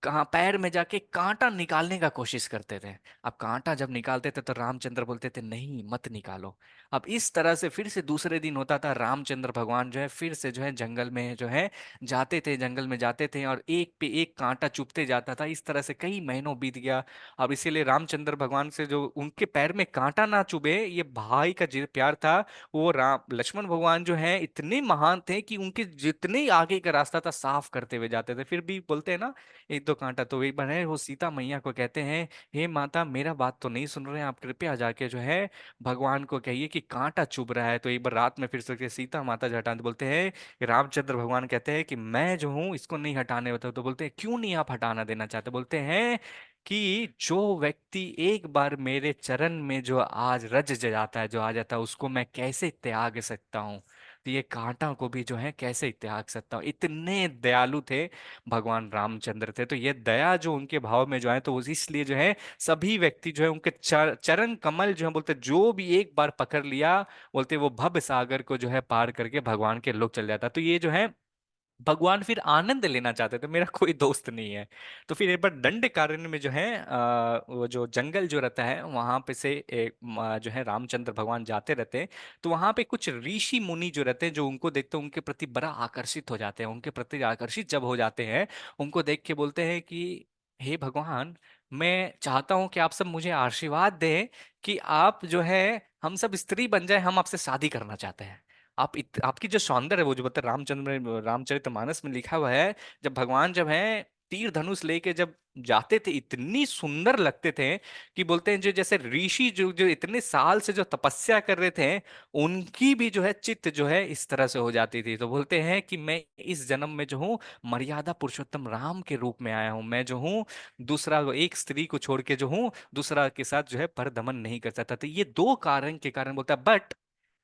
कहाँ पैर में जाके कांटा निकालने का कोशिश करते थे। अब कांटा जब निकालते थे तो रामचंद्र बोलते थे नहीं मत निकालो। अब इस तरह से फिर से दूसरे दिन होता था, रामचंद्र भगवान जो है फिर से जो है जंगल में जो है जाते थे, जंगल में जाते थे और एक पे एक कांटा चुभते जाता था। इस तरह से कई महीनों बीत गया। अब इसीलिए रामचंद्र भगवान से जो उनके पैर में कांटा ना चुभे, ये भाई का जो प्यार था, वो राम लक्ष्मण भगवान जो है इतने महान थे कि उनके जितने आगे का रास्ता था साफ करते हुए जाते थे। फिर भी बोलते हैं ना एक दो कांटा तो एक बार है वो सीता मैया को कहते हैं, हे माता मेरा बात तो नहीं सुन रहे हैं आप, कृपया जाके जो है भगवान को कहिए कि कांटा चुभ रहा है। तो एक बार रात में फिर से सीता माता जो हटाते बोलते हैं कि रामचंद्र भगवान कहते हैं कि मैं जो हूँ इसको नहीं हटाने होता। तो बोलते हैं क्यों नहीं आप हटाना देना चाहते? बोलते हैं कि जो व्यक्ति एक बार मेरे चरण में जो आज रज जाता है, जो आ जाता है, उसको मैं कैसे त्याग सकता हूँ? तो ये कांटा को भी जो है कैसे त्याग सकता हूँ? इतने दयालु थे भगवान रामचंद्र थे। तो ये दया जो उनके भाव में जो है, तो इसलिए जो है सभी व्यक्ति जो है उनके चरण कमल जो है, बोलते जो भी एक बार पकड़ लिया, बोलते वो भव सागर को जो है पार करके भगवान के लोग चल जाता। तो ये जो है भगवान फिर आनंद लेना चाहते थे, मेरा कोई दोस्त नहीं है। तो फिर एक बार दंडकारण्य में जो है वो जो जंगल जो रहता है वहां पे से एक जो है रामचंद्र भगवान जाते रहते हैं। तो वहां पे कुछ ऋषि मुनि जो रहते हैं, जो उनको देखते हैं उनके प्रति बड़ा आकर्षित हो जाते हैं। उनके प्रति आकर्षित जब हो जाते हैं, उनको देख के बोलते हैं कि हे भगवान, मैं चाहता हूं कि आप सब मुझे आशीर्वाद दें कि आप जो है हम सब स्त्री बन जाए, हम आपसे शादी करना चाहते हैं। आपकी जो सौंदर्य है, वो जो बता रामचंद्र में रामचरितमानस में लिखा हुआ है, जब भगवान जब है तीर धनुष लेके जब जाते थे इतनी सुंदर लगते थे कि बोलते हैं जो जैसे ऋषि जो जो इतने साल से जो तपस्या कर रहे थे, उनकी भी जो है चित्त जो है इस तरह से हो जाती थी। तो बोलते हैं कि मैं इस जन्म में जो हूँ मर्यादा पुरुषोत्तम राम के रूप में आया हूँ। मैं जो हूँ दूसरा एक स्त्री को छोड़ के जो हूँ दूसरा के साथ जो है परदमन नहीं कर सकता। तो ये दो कारण के कारण बोलता है, बट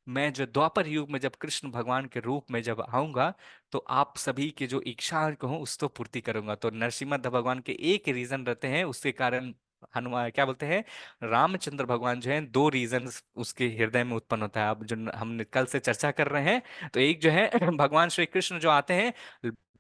मैं जो द्वापर युग में जब कृष्ण भगवान के रूप में जब आऊंगा तो आप सभी की जो इच्छा को हूं उसको पूर्ति करूंगा। तो नरसिम्हा भगवान के एक रीजन रहते हैं, उसके कारण हनुमान क्या बोलते हैं, रामचंद्र भगवान जो है दो रीजन उसके हृदय में उत्पन्न होता है। अब जो हम कल से चर्चा कर रहे हैं, तो एक जो है भगवान श्री कृष्ण जो आते हैं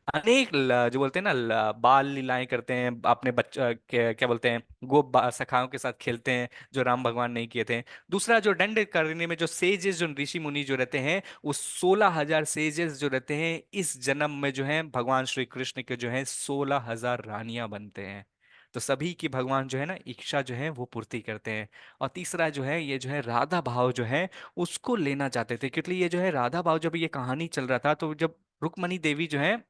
अनेक जो बोलते हैं ना बाल लीलाएं करते हैं अपने बच्चे क्या बोलते हैं सखाओं के साथ खेलते हैं, जो राम भगवान नहीं किए थे। दूसरा जो दंड करने में जो सेजेस जो ऋषि मुनि जो रहते हैं, वो 16,000 सेजेस जो रहते हैं, इस जन्म में जो है भगवान श्री कृष्ण के जो है 16,000 रानियां बनते हैं। तो सभी की भगवान जो है ना इच्छा जो है वो पूर्ति करते हैं। और तीसरा जो है ये जो है राधा भाव जो है उसको लेना चाहते थे, क्योंकि ये जो है राधा भाव जब ये कहानी चल रहा था तो जब रुक्मणी देवी जो है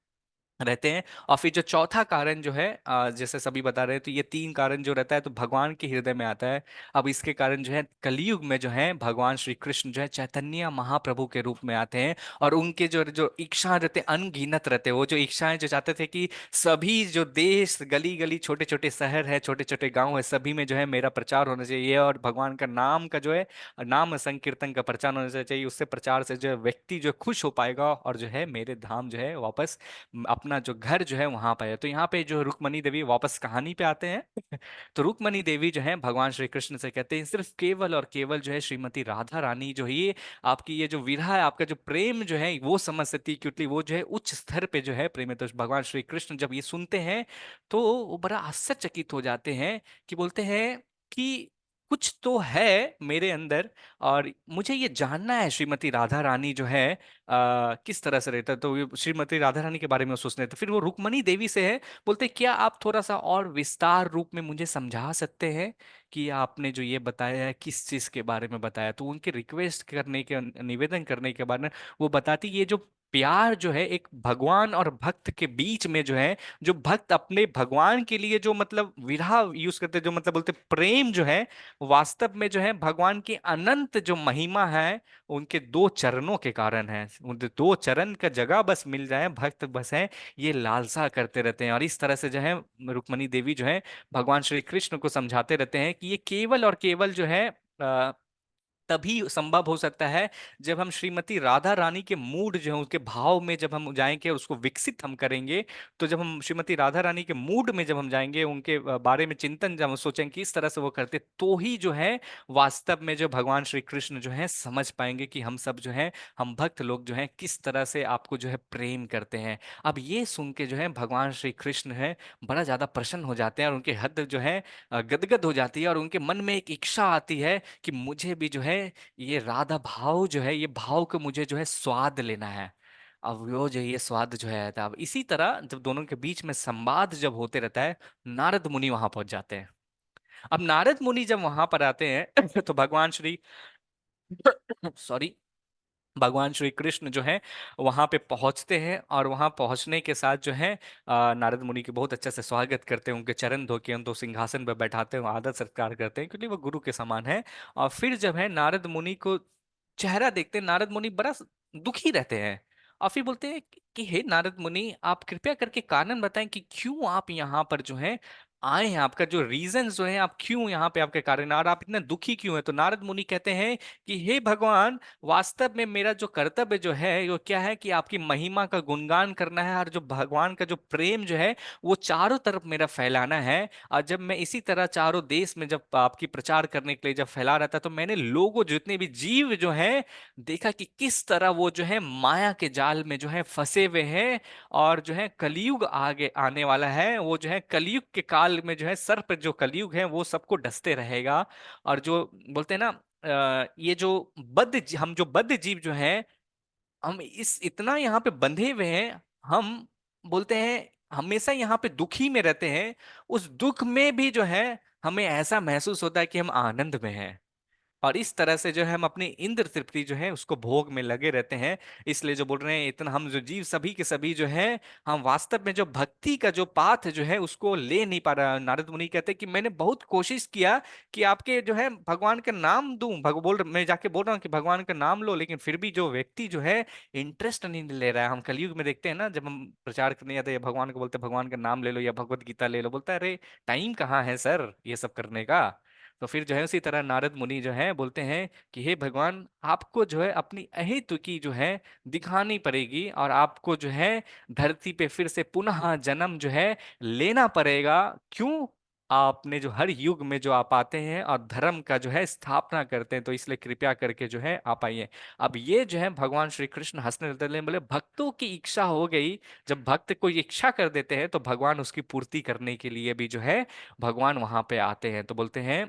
रहते हैं। और फिर जो चौथा कारण जो है जैसे सभी बता रहे हैं, तो ये तीन कारण जो रहता है तो भगवान के हृदय में आता है। अब इसके कारण जो है कलयुग में जो है भगवान श्री कृष्ण जो है चैतन्य महाप्रभु के रूप में आते हैं। और उनके जो जो इच्छा रहते अनगिनत रहते हैं, वो जो इच्छाएं जो चाहते थे कि सभी जो देश गली गली छोटे छोटे शहर है छोटे छोटे गांव है सभी में जो है मेरा प्रचार होना चाहिए, और भगवान का नाम का जो है नाम संकीर्तन का प्रचार होना चाहिए। उससे प्रचार से जो है व्यक्ति जो है खुश हो पाएगा और जो है मेरे धाम जो है वापस अपना जो घर जो है वहां पर है। तो यहाँ पे जो रुक्मणी देवी वापस कहानी पे आते हैं तो रुक्मणी देवी जो है भगवान श्री कृष्ण से कहते हैं सिर्फ केवल और केवल जो है श्रीमती राधा रानी जो है ये आपकी ये जो विरह है आपका जो प्रेम जो है वो समझ सकती है, क्योंकि वो जो है उच्च स्तर पे जो है प्रेम है। तो भगवान श्री कृष्ण जब ये सुनते हैं तो वो बड़ा आश्चर्यचकित हो जाते हैं कि बोलते हैं कि कुछ तो है मेरे अंदर, और मुझे ये जानना है श्रीमती राधा रानी जो है किस तरह से रहता है। तो ये श्रीमती राधा रानी के बारे में वो सोचते हैं, तो फिर वो रुक्मणी देवी से है बोलते हैं, क्या आप थोड़ा सा और विस्तार रूप में मुझे समझा सकते हैं कि आपने जो ये बताया है किस चीज के बारे में बताया। तो उनके रिक्वेस्ट करने के निवेदन करने के बाद में वो बताती ये जो प्यार जो है एक भगवान और भक्त के बीच में जो है, जो भक्त अपने भगवान के लिए जो मतलब विरह यूज करते जो मतलब बोलते प्रेम जो है वास्तव में जो है भगवान की अनंत जो महिमा है उनके दो चरणों के कारण है। उन दो चरण का जगह बस मिल जाए भक्त बस है ये लालसा करते रहते हैं। और इस तरह से जो है रुक्मणी देवी जो है भगवान श्री कृष्ण को समझाते रहते हैं कि ये केवल और केवल जो है तभी संभव हो सकता है जब हम श्रीमती राधा रानी के मूड जो है उसके भाव में जब हम जाएंगे उसको विकसित हम करेंगे। तो जब हम श्रीमती राधा रानी के मूड में जब हम जाएंगे उनके बारे में चिंतन जब हम सोचेंगे कि इस तरह से वो करते तो ही जो है वास्तव में जो भगवान श्री कृष्ण जो है समझ पाएंगे कि हम सब जो है हम भक्त लोग जो है किस तरह से आपको जो है प्रेम करते हैं। अब ये सुन के जो है भगवान श्री कृष्ण है बड़ा ज्यादा प्रसन्न हो जाते हैं और उनके हद जो है गदगद हो जाती है, और उनके मन में एक इच्छा आती है कि मुझे भी जो है ये राधा भाव जो है ये भाव को मुझे जो है स्वाद लेना है। अब वो जो ये स्वाद जो है अब इसी तरह जब दोनों के बीच में संवाद जब होते रहता है नारद मुनि वहां पहुंच जाते हैं। अब नारद मुनि जब वहां पर आते हैं तो भगवान श्री सॉरी भगवान श्री कृष्ण जो है वहां पे पहुंचते हैं, और वहां पहुंचने के साथ जो है नारद मुनि के बहुत अच्छे से स्वागत करते हैं, उनके चरण धो के उनको सिंहासन पर बैठाते हैं, आदर सत्कार करते हैं क्योंकि वो गुरु के समान है। और फिर जब है नारद मुनि को चेहरा देखते हैं नारद मुनि बड़ा दुखी रहते हैं। और फिर बोलते हैं कि हे नारद मुनि आप कृपया करके कारण बताएं कि क्यों आप यहाँ पर जो है आए हैं, आपका जो रीजन जो है आप क्यों यहाँ पे आपके कारण और आप इतने दुखी क्यों है। तो नारद मुनि कहते हैं कि हे भगवान वास्तव में मेरा जो कर्तव्य जो है वो क्या है कि आपकी महिमा का गुणगान करना है, और जो भगवान का जो प्रेम जो है वो चारों तरफ मेरा फैलाना है। और जब मैं इसी तरह चारों देश में जब आपकी प्रचार करने के लिए जब फैला रहा था तो मैंने लोगों जितने भी जीव जो हैं देखा कि किस तरह वो जो है माया के जाल में जो है फंसे हुए हैं। और जो है कलयुग आगे आने वाला है, वो जो है कलयुग के काल में जो है सर्प जो कलयुग है वो सबको डसते रहेगा। और जो बोलते हैं ना ये जो हम जो बद्ध जीव जो हैं हम इस इतना यहाँ पे बंधे हुए हैं, हम बोलते हैं हमेशा यहाँ पे दुखी में रहते हैं। उस दुख में भी जो है हमें ऐसा महसूस होता है कि हम आनंद में हैं। और इस तरह से जो है हम अपनी इंद्र तृप्ति जो है उसको भोग में लगे रहते हैं। इसलिए जो बोल रहे हैं इतना हम जो जीव सभी के सभी जो है हम वास्तव में जो भक्ति का जो पाथ जो है उसको ले नहीं पा रहा। नारद मुनि कहते हैं कि मैंने बहुत कोशिश किया कि आपके जो है भगवान का नाम दूं, मैं जाके बोल रहा हूँ कि भगवान का नाम लो, लेकिन फिर भी जो व्यक्ति जो है इंटरेस्ट नहीं ले रहा है। हम कलयुग में देखते हैं ना जब हम प्रचार करने जाते हैं या भगवान को बोलते हैं भगवान का नाम ले लो या भगवत गीता ले लो, बोलता है अरे टाइम कहाँ है सर ये सब करने का। तो फिर जो है उसी तरह नारद मुनि जो है बोलते हैं कि हे भगवान आपको जो है अपनी अहेतुकी जो है दिखानी पड़ेगी, और आपको जो है धरती पे फिर से पुनः जन्म जो है लेना पड़ेगा। क्यों? आपने जो हर युग में जो आप आते हैं और धर्म का जो है स्थापना करते हैं, तो इसलिए कृपया करके जो है आप आइए। अब ये जो है भगवान श्री कृष्ण हंसने लगते हैं, बोले भक्तों की इच्छा हो गई। जब भक्त कोई इच्छा कर देते हैं तो भगवान उसकी पूर्ति करने के लिए भी जो है भगवान वहां पे आते हैं। तो बोलते हैं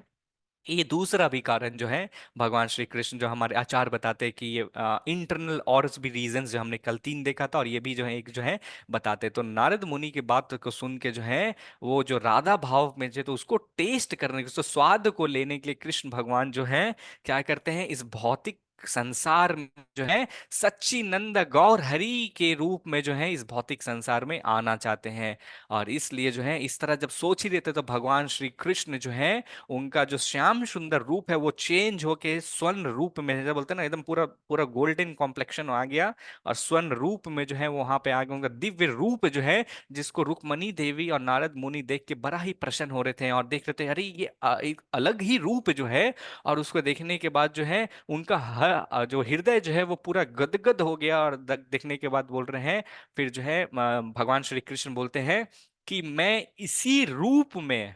ये दूसरा भी कारण जो है, भगवान श्री कृष्ण जो हमारे आचार्य बताते हैं कि ये इंटरनल और भी रीजंस जो हमने कल तीन देखा था, और ये भी जो है एक जो है बताते हैं। तो नारद मुनि की बात को सुन के जो है, वो जो राधा भाव में जो, तो उसको टेस्ट करने के, उसको स्वाद को लेने के लिए कृष्ण भगवान जो है क्या करते हैं, इस भौतिक संसार में जो है सच्ची नंद गौर हरि के रूप में जो है इस भौतिक संसार में आना चाहते हैं। और इसलिए जो है इस तरह जब सोच ही लेते तो भगवान श्री कृष्ण जो है, उनका जो श्याम सुंदर रूप है वो चेंज होके स्वर्ण रूप में, जैसे बोलते हैं ना, एकदम पूरा पूरा गोल्डन कॉम्प्लेक्शन आ गया, और स्वर्ण रूप में जो है वहां पे आ गया उनका दिव्य रूप जो है, जिसको रुक्मणी देवी और नारद मुनि देख के बड़ा ही प्रसन्न हो रहे थे और देख रहे थे, अरे ये एक अलग ही रूप जो है। और उसको देखने के बाद जो है उनका जो हृदय जो है वो पूरा गदगद हो गया, और देखने के बाद बोल रहे हैं, फिर जो है भगवान श्री कृष्ण बोलते हैं कि मैं इसी रूप में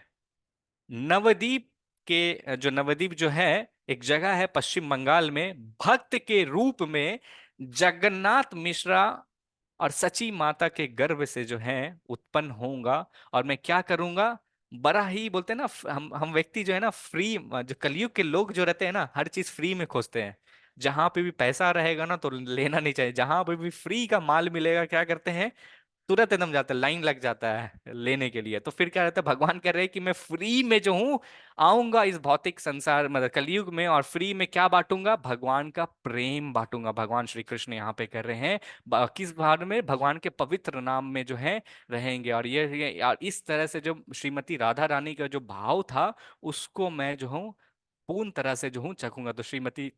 नवद्वीप के, जो नवद्वीप जो है एक जगह है पश्चिम बंगाल में, भक्त के रूप में जगन्नाथ मिश्रा और सची माता के गर्भ से जो है उत्पन्न होऊंगा। और मैं क्या करूंगा, बड़ा ही बोलते हैं ना, हम व्यक्ति जो है ना फ्री, जो कलयुग के लोग जो रहते हैं ना, हर चीज फ्री में खोजते हैं। जहां पे भी पैसा रहेगा ना तो लेना नहीं चाहिए, जहां पे भी फ्री का माल मिलेगा क्या करते हैं, तुरंत एकदम जाता है, लाइन लग जाता है लेने के लिए। तो फिर क्या रहता है, भगवान कह रहे हैं कि मैं फ्री में जो हूं आऊंगा इस भौतिक संसार मतलब कलयुग में, और फ्री में क्या बांटूंगा, भगवान का प्रेम बांटूंगा। भगवान श्री कृष्ण यहाँ पे कर रहे हैं किस भाव में, भगवान के पवित्र नाम में जो है रहेंगे। और और इस तरह से जो श्रीमती राधा रानी का जो भाव था, उसको मैं जो हूँ पूर्ण तरह से जो हूँ चखूंगा। तो श्रीमती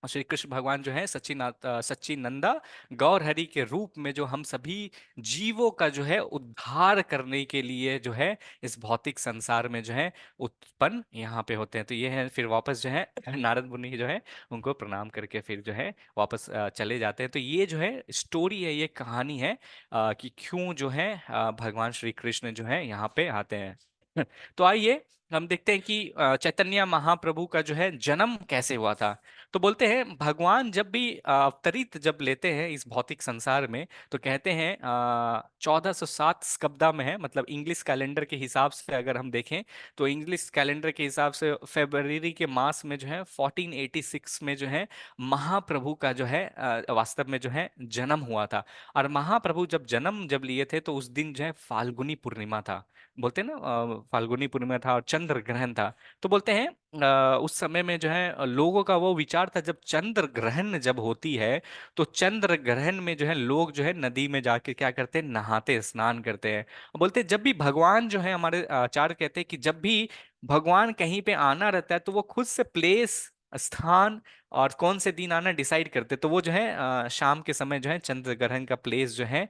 श्री कृष्ण भगवान जो है सच्ची नंदा गौर हरि के रूप में जो हम सभी जीवों का जो है उद्धार करने के लिए जो है इस भौतिक संसार में जो है उत्पन्न यहाँ पे होते हैं। तो ये है, फिर वापस जो है नारद मुनि जो है उनको प्रणाम करके फिर जो है वापस चले जाते हैं। तो ये जो है स्टोरी है, ये कहानी है कि क्यों जो है भगवान श्री कृष्ण जो है यहाँ पे आते हैं। तो आइए हम देखते हैं कि चैतन्य महाप्रभु का जो है जन्म कैसे हुआ था। तो बोलते हैं भगवान जब भी अवतरित जब लेते हैं इस भौतिक संसार में, तो कहते हैं 1407 स्कब्दा में है, मतलब इंग्लिश कैलेंडर के हिसाब से अगर हम देखें, तो इंग्लिश कैलेंडर के हिसाब से फरवरी के मास में जो है 1486 में जो है महाप्रभु का जो है वास्तव में जो है जन्म हुआ था। और महाप्रभु जब जन्म जब लिए थे तो उस दिन जो है फाल्गुनी पूर्णिमा था, बोलते हैं ना फाल्गुनी पूर्णिमा था और चंद्र ग्रहण था। तो बोलते हैं उस समय में जो है लोगों का वो विचार था, जब चंद्र ग्रहण जब होती है तो चंद्र ग्रहण में जो है लोग जो है नदी में जाके क्या करते हैं, नहाते स्नान करते हैं। बोलते हैं जब भी भगवान जो है, हमारे आचार्य कहते हैं कि जब भी भगवान कहीं पे आना रहता है तो वो खुद से प्लेस, स्थान और कौन से दिन आना डिसाइड करते हैं। तो वो जो है शाम के समय जो है चंद्र ग्रहण का प्लेस जो है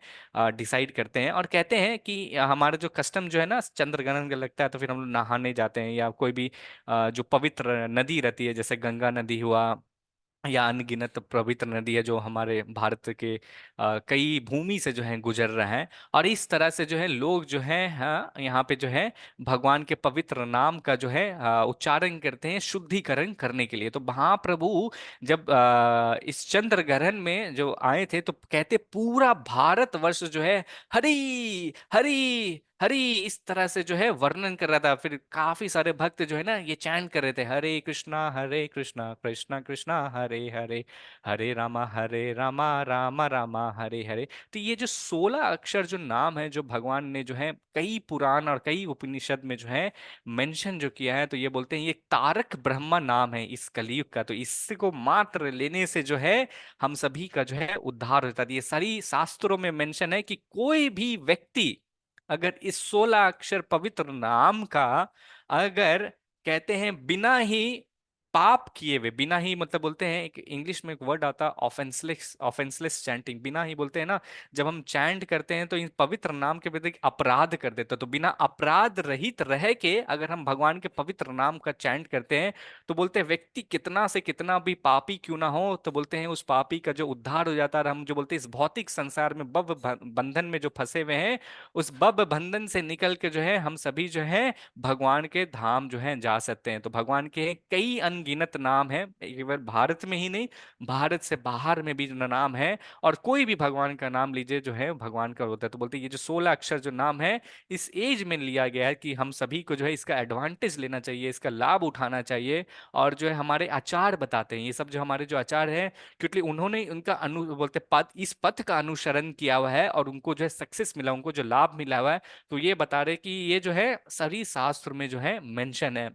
डिसाइड करते हैं, और कहते हैं कि हमारा जो कस्टम जो है ना चंद्र ग्रहण का लगता है तो फिर हम लोग नहाने जाते हैं, या कोई भी जो पवित्र नदी रहती है, जैसे गंगा नदी हुआ या अनगिनत पवित्र नदी है जो हमारे भारत के कई भूमि से जो है गुजर रहा है। और इस तरह से जो है लोग जो है हाँ यहाँ पे जो है भगवान के पवित्र नाम का जो है उच्चारण करते हैं शुद्धिकरण करने के लिए। तो महाप्रभु जब इस चंद्र ग्रहण में जो आए थे तो कहते पूरा भारतवर्ष जो है हरि हरि हरि इस तरह से जो है वर्णन कर रहा था। फिर काफी सारे भक्त जो है ना ये चैंट कर रहे थे, हरे कृष्णा कृष्णा कृष्णा हरे हरे, हरे रामा रामा रामा हरे हरे। तो ये जो 16 अक्षर जो नाम है, जो भगवान ने जो है कई पुराण और कई उपनिषद में जो है मेंशन जो किया है, तो ये बोलते हैं ये तारक ब्रह्मा नाम है इस कलयुग का। तो इसको मात्र लेने से जो है हम सभी का जो है उद्धार होता है। ये सारी शास्त्रों में मेंशन है कि कोई भी व्यक्ति अगर इस 16 अक्षर पवित्र नाम का, अगर कहते हैं बिना ही पाप किए हुए, बिना ही मतलब बोलते हैं एक इंग्लिश में एक वर्ड आता है ऑफेंसलेस, ऑफेंसलेस चैंटिंग, बिना ही बोलते हैं ना, जब हम चैंट करते हैं तो इन पवित्र नाम के प्रति अपराध कर देते हैं। तो बिना अपराध रहित रह के अगर हम भगवान के पवित्र नाम का चैंट करते हैं, तो बोलते हैं व्यक्ति कितना से कितना भी पापी क्यों ना हो, तो बोलते हैं उस पापी का जो उद्धार हो जाता है। और हम जो बोलते हैं इस भौतिक संसार में बंध बंधन में जो फंसे हुए हैं, उस बब बंधन से निकल के जो है हम सभी जो है भगवान के धाम जो है जा सकते हैं। तो भगवान के कई अनगिनत नाम है, केवल भारत में ही नहीं, भारत से बाहर में भी जो नाम है। और कोई भी भगवान का नाम लीजिए जो है भगवान का होता है। तो बोलते हैं ये जो 16 अक्षर जो नाम है इस एज में लिया गया है कि हम सभी को जो है इसका एडवांटेज लेना चाहिए, इसका लाभ उठाना चाहिए। और जो है हमारे आचार बताते हैं, ये सब जो हमारे जो आचार है, क्योंकि उन्होंने उनका बोलते पथ, इस पथ का अनुसरण किया हुआ है और उनको जो है सक्सेस मिला, उनको जो लाभ मिला हुआ है। तो ये बता रहे कि ये जो है सभी शास्त्र में जो है मेंशन है।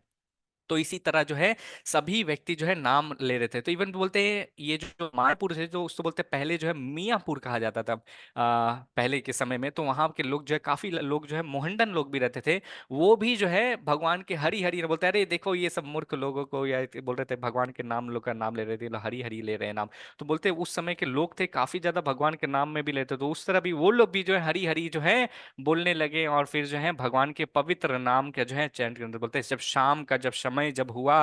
तो इसी तरह जो है सभी व्यक्ति जो है नाम ले रहे थे। तो इवन बोलते हैं ये जो मायापुर है जो उसको बोलते हैं पहले जो है मियापुर कहा जाता था पहले के समय में। तो वहां के लोग जो है काफी लोग जो है मोहनडन लोग भी रहते थे। वो भी जो है भगवान के हरि हरि बोलते हैं, अरे देखो ये सब मूर्ख लोगों को, या बोल रहे थे भगवान के नाम लोग का नाम ले रहे थे, हरि हरि ले रहे हैं नाम। तो बोलते हैं उस समय के लोग थे काफी ज्यादा भगवान के नाम में भी लेते, तो उस तरह भी वो लोग भी जो है हरि हरि जो है बोलने लगे और फिर जो है भगवान के पवित्र नाम का जो है चयन करते। बोलते हैं जब शाम का जब समय जब हुआ,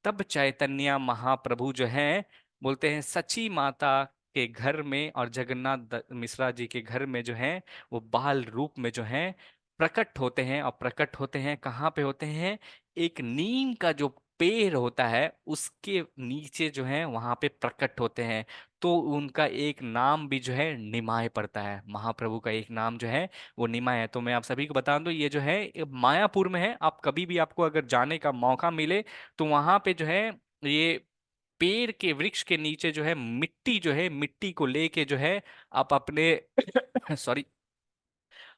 तब चैतन्य महाप्रभु जो है बोलते हैं सची माता के घर में और जगन्नाथ मिश्रा जी के घर में जो है वो बाल रूप में जो है प्रकट होते हैं। और प्रकट होते हैं कहाँ पे होते हैं, एक नीम का जो पेड़ होता है उसके नीचे जो है वहां पे प्रकट होते हैं। तो उनका एक नाम भी जो है निमाय पड़ता है, महाप्रभु का एक नाम जो है वो निमाय है। तो मैं आप सभी को बता दूं ये जो है ये मायापुर में है। आप कभी भी आपको अगर जाने का मौका मिले तो वहां पे जो है ये पेड़ के वृक्ष के नीचे जो है मिट्टी जो है मिट्टी को लेके जो है आप अपने सॉरी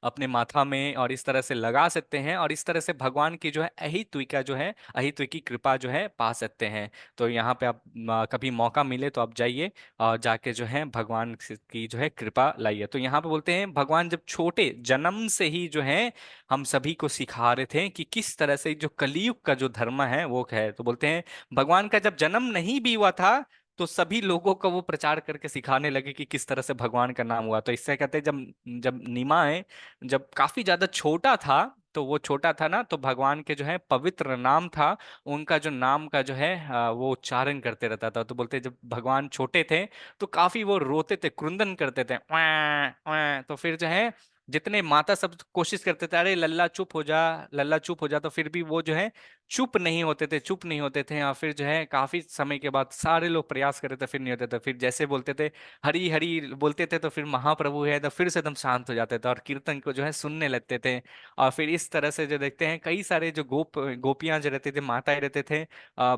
अपने माथा में और इस तरह से लगा सकते हैं और इस तरह से भगवान की जो है अहित्विका जो है अहित्व की कृपा जो है पा सकते हैं। तो यहाँ पे आप कभी मौका मिले तो आप जाइए और जाके जो है भगवान की जो है कृपा लाइए। तो यहाँ पे बोलते हैं भगवान जब छोटे जन्म से ही जो है हम सभी को सिखा रहे थे कि किस तरह से जो कलयुग का जो धर्म है वो है। तो बोलते हैं भगवान का जब जन्म नहीं भी हुआ था तो सभी लोगों को वो प्रचार करके सिखाने लगे कि किस तरह से भगवान का नाम हुआ। तो इससे कहते हैं जब जब निमाय जब काफी ज्यादा छोटा था, तो वो छोटा था ना, तो भगवान के जो है पवित्र नाम था, उनका जो नाम का जो है वो उच्चारण करते रहता था। तो बोलते जब भगवान छोटे थे तो काफी वो रोते थे, क्रुंदन करते थे, "वाँ, वाँ"। तो फिर जो है जितने माता सब कोशिश करते थे, अरे लल्ला चुप हो जा, लल्ला चुप हो जा, तो फिर भी वो जो है चुप नहीं होते थे, चुप नहीं होते थे। और फिर जो है काफी समय के बाद सारे लोग प्रयास कर रहे थे, फिर नहीं होते थे। फिर जैसे बोलते थे हरी हरी बोलते थे तो फिर महाप्रभु है तो फिर से एकदम शांत हो जाते थे और कीर्तन को जो है सुनने लगते थे। और फिर इस तरह से जो देखते हैं कई सारे जो गोपियां जो रहते थे, माताएं रहते थे,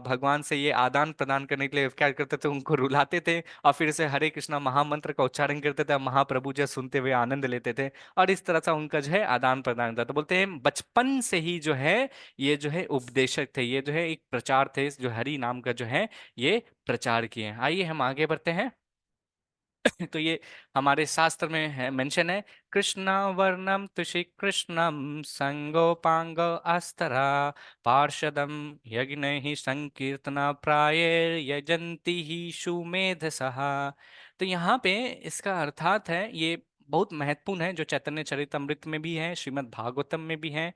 भगवान से ये आदान प्रदान करने के लिए क्या करते थे, उनको रुलाते थे और फिर से हरे कृष्णा महामंत्र का उच्चारण करते थे। महाप्रभु जो है सुनते हुए आनंद लेते थे और इस तरह से उनका जो है आदान प्रदान था। तो बोलते हैं बचपन से ही जो है ये जो है उपदेशक थे, ये जो है एक प्रचार थे, जो हरि नाम का जो है ये प्रचार किए हैं। आइए हम आगे बढ़ते हैं। तो ये हमारे शास्त्र में है, मेंशन है, कृष्ण वर्णम तुषि कृष्णम संगोपांग अस्तरा पार्षदम यज्ञ ही संकीर्तना प्राये यजंती ही सुमेध सहा। तो यहाँ पे इसका अर्थात है, ये बहुत महत्वपूर्ण है, जो चैतन्य चरितमृत में भी है, श्रीमद् भागवतम में भी है।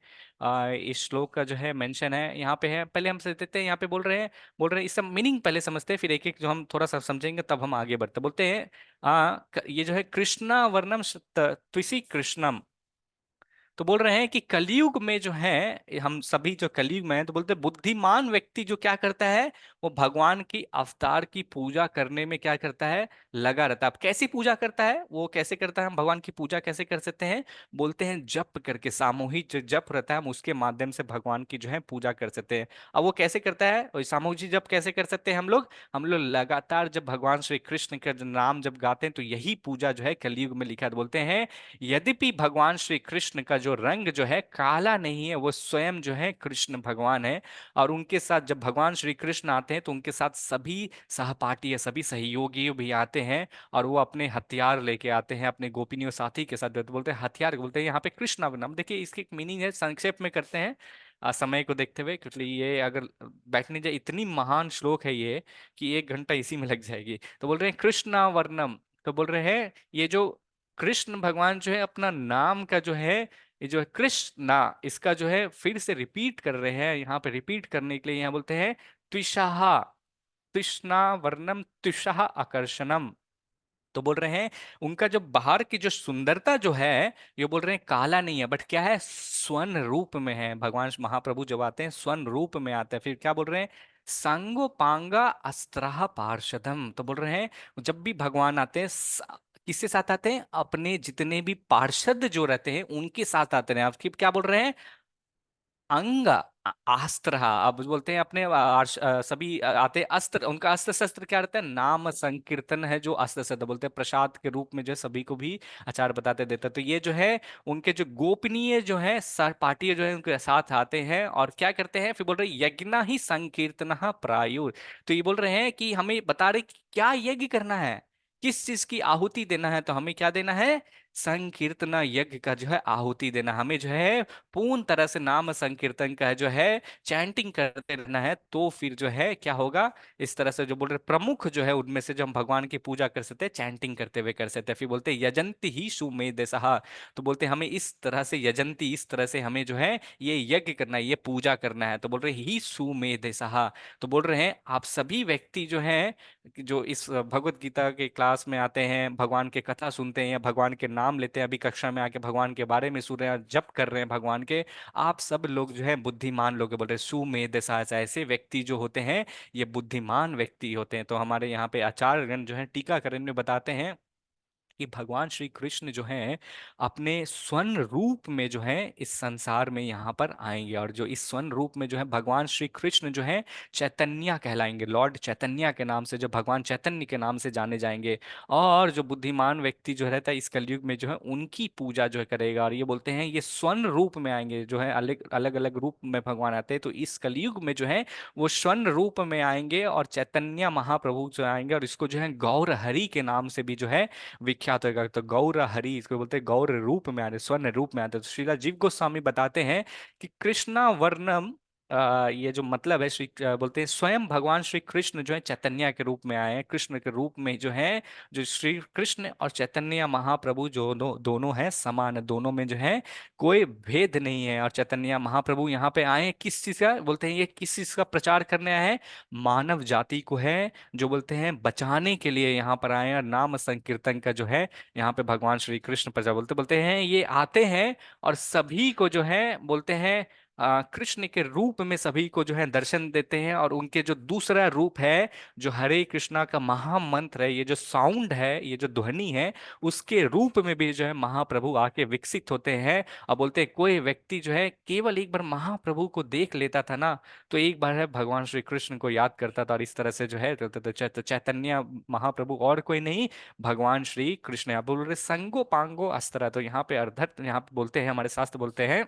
इस श्लोक का जो है मेंशन है यहाँ पे है। पहले हम समझ देते हैं, यहाँ पे बोल रहे हैं इसका मीनिंग पहले समझते हैं, फिर एक एक जो हम थोड़ा सा समझेंगे तब हम आगे बढ़ते। बोलते हैं ये जो है कृष्णा वर्णम त्विसी कृष्णम। तो बोल रहे हैं कि कलयुग में जो है हम सभी जो कलयुग में है, तो बोलते हैं बुद्धिमान व्यक्ति जो क्या करता है, वो भगवान की अवतार की पूजा करने में क्या करता है, लगा रहता है। अब कैसी पूजा करता है, वो कैसे करता है, हम भगवान की पूजा कैसे कर सकते हैं, बोलते हैं जप करके, सामूहिक जो जप रहता है हम उसके माध्यम से भगवान की जो है पूजा कर सकते हैं। अब वो कैसे करता है, और सामूहिक जप कैसे कर सकते हैं हम लोग लगातार जब भगवान श्री कृष्ण का नाम जब गाते हैं, तो यही पूजा जो है कलयुग में लिखा है। तो बोलते हैं यद्यपि भगवान श्री कृष्ण का जो रंग जो है काला नहीं है, वो स्वयं जो है कृष्ण भगवान है। और उनके साथ जब भगवान श्री कृष्ण आते हैं तो उनके साथ सभी सहपाठी है, सभी सहयोगी भी आते हैं और वो अपने हथियार लेके आते हैं अपने गोपिनियों साथी के साथ। तो बोलते हैं हथियार, बोलते हैं यहाँ पे कृष्ण नाम। देखिए इसकी एक मीनिंग है, संक्षेप में करते हैं समय को देखते हुए, क्योंकि ये अगर बैठने जाए इतनी महान श्लोक है ये कि 1 घंटा इसी में लग जाएगी। तो बोल रहे हैं कृष्णा वर्णम। तो बोल रहे हैं ये जो कृष्ण भगवान जो है अपना नाम का जो है, ये जो है कृष्णा, इसका जो है फिर से रिपीट कर रहे हैं। यहाँ पे रिपीट करने के लिए यहाँ बोलते हैं त्विषहा, तृष्णा वर्णम त्रिषा आकर्षणम। तो बोल रहे हैं उनका जो बाहर की जो सुंदरता जो है, ये बोल रहे हैं काला नहीं है, बट क्या है, स्वर्ण रूप में है। भगवान महाप्रभु जब आते हैं स्वर्ण रूप में आते हैं। फिर क्या बोल रहे हैं, सांगोपांगा अस्त्रहा पार्षदम। तो बोल रहे हैं जब भी भगवान आते हैं किसके साथ आते हैं? अपने जितने भी पार्षद जो रहते हैं उनके साथ आते हैं। आप क्या बोल रहे हैं? अंग अस्त्र। अब बोलते हैं अपने सभी आते हैं अस्त्र। उनका अस्त्र शस्त्र क्या रहता है? नाम संकीर्तन है जो अस्त्र शस्त्र बोलते हैं। प्रसाद के रूप में जो है सभी को भी आचार बताते देता है। तो ये जो है उनके जो गोपनीय जो है सहपाठी जो है उनके साथ आते हैं और क्या करते हैं? फिर बोल रहे यज्ञ ही संकीर्तन प्रायुर। तो ये बोल रहे हैं कि हमें बता रहे कि क्या यज्ञ करना है, किस चीज की आहुति देना है। तो हमें क्या देना है? संकीर्तना यज्ञ का जो है आहुति देना। हमें जो है पूर्ण तरह से नाम संकीर्तन का जो है चैंटिंग करते रहना है। तो फिर जो है क्या होगा? इस तरह से जो बोल रहे प्रमुख जो है उनमें से जो हम भगवान की पूजा कर सकते हैं चैंटिंग करते हुए कर सकते हैं। फिर बोलते हैं यजंती ही सुमेध सहा। तो बोलते हैं हमें इस तरह से यजंती, इस तरह से हमें जो है ये यज्ञ करना है, ये पूजा करना है। तो बोल रहे ही सुमेध सहा। तो बोल रहे हैं आप सभी व्यक्ति जो हैं जो इस भगवत गीता के क्लास में आते हैं, भगवान के कथा सुनते हैं या भगवान के नाम लेते हैं, अभी कक्षा में आके भगवान के बारे में सुन रहे हैं, जप कर रहे हैं भगवान के, आप सब लोग जो है बुद्धिमान लोग हैं। बोल रहे सुमेध साहस। ऐसे व्यक्ति जो होते हैं ये बुद्धिमान व्यक्ति होते हैं। तो हमारे यहाँ पे आचार्यगण जो है टीकाकरण में बताते हैं कि भगवान श्री कृष्ण जो हैं अपने स्वर्ण रूप में जो है इस संसार में यहाँ पर आएंगे। और जो इस स्वर्ण रूप में जो है भगवान श्री कृष्ण जो है चैतन्य कहलाएंगे। लॉर्ड चैतन्य के नाम से, जो भगवान चैतन्य के नाम से जाने जाएंगे। और जो बुद्धिमान व्यक्ति जो रहता है इस कलयुग में जो है उनकी पूजा जो है करेगा। और ये बोलते हैं ये स्वर्ण रूप में आएंगे, जो है अलग अलग अलग रूप में भगवान आते हैं। तो इस कलयुग में जो है वो स्वर्ण रूप में आएंगे और चैतन्य महाप्रभु जो आएंगे और इसको जो है गौर हरि के नाम से भी जो है विख्यात होगा। तो गौर हरि इसको बोलते हैं, गौर रूप में आते, स्वर्ण रूप में आते। तो श्रीला जीव गोस्वामी बताते हैं कि कृष्णा वर्णम, ये जो मतलब है श्री बोलते हैं स्वयं भगवान श्री कृष्ण जो है चैतन्य के रूप में आए हैं। कृष्ण के रूप में जो है जो श्री कृष्ण और चैतन्य महाप्रभु जो दोनों हैं समान है, दोनों में जो है कोई भेद नहीं है। और चैतन्य महाप्रभु यहाँ पे आए हैं किस चीज का? बोलते हैं ये किस चीज का प्रचार करने आए हैं? मानव जाति को है जो बोलते हैं बचाने के लिए यहाँ पर आए हैं। और नाम संकीर्तन का जो है यहाँ पे भगवान श्री कृष्ण प्रजा बोलते बोलते हैं ये आते हैं और सभी को जो है बोलते हैं कृष्ण के रूप में सभी को जो है दर्शन देते हैं। और उनके जो दूसरा रूप है जो हरे कृष्णा का महामंत्र है, ये जो साउंड है, ये जो ध्वनि है, उसके रूप में भी जो है महाप्रभु आके विकसित होते हैं। और बोलते हैं कोई व्यक्ति जो है केवल एक बार महाप्रभु को देख लेता था ना, तो एक बार है भगवान श्री कृष्ण को याद करता था। और इस तरह से जो है तो चैतन्य महाप्रभु और कोई नहीं, भगवान श्री कृष्ण। आप बोल रहे संगो पांगो अस्त्र। तो यहाँ पे अर्धत यहाँ पे बोलते हैं, हमारे शास्त्र बोलते हैं,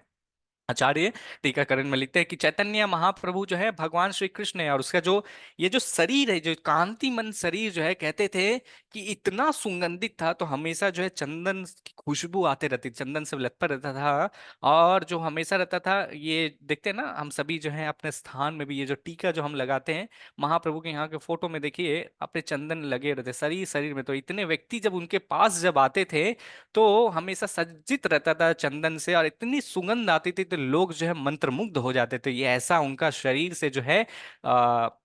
आचार्य टीकाकरण में लिखते हैं कि चैतन्य महाप्रभु जो है भगवान श्री कृष्ण है। और उसका जो ये जो शरीर है, जो कांतिमन शरीर जो है, कहते थे कि इतना सुगंधित था। तो हमेशा जो है चंदन की खुशबू आते रहती, चंदन से लथपथ रहता था। और जो हमेशा रहता था, ये देखते हैं ना हम सभी जो है अपने स्थान में भी ये जो टीका जो हम लगाते हैं महाप्रभु के यहाँ के फोटो में देखिए अपने चंदन लगे रहते शरीर शरीर में। तो इतने व्यक्ति जब उनके पास जब आते थे तो हमेशा सज्जित रहता था चंदन से और इतनी सुगंध आती थी तो लोग जो है मंत्रमुग्ध हो जाते थे। ये ऐसा उनका शरीर से जो है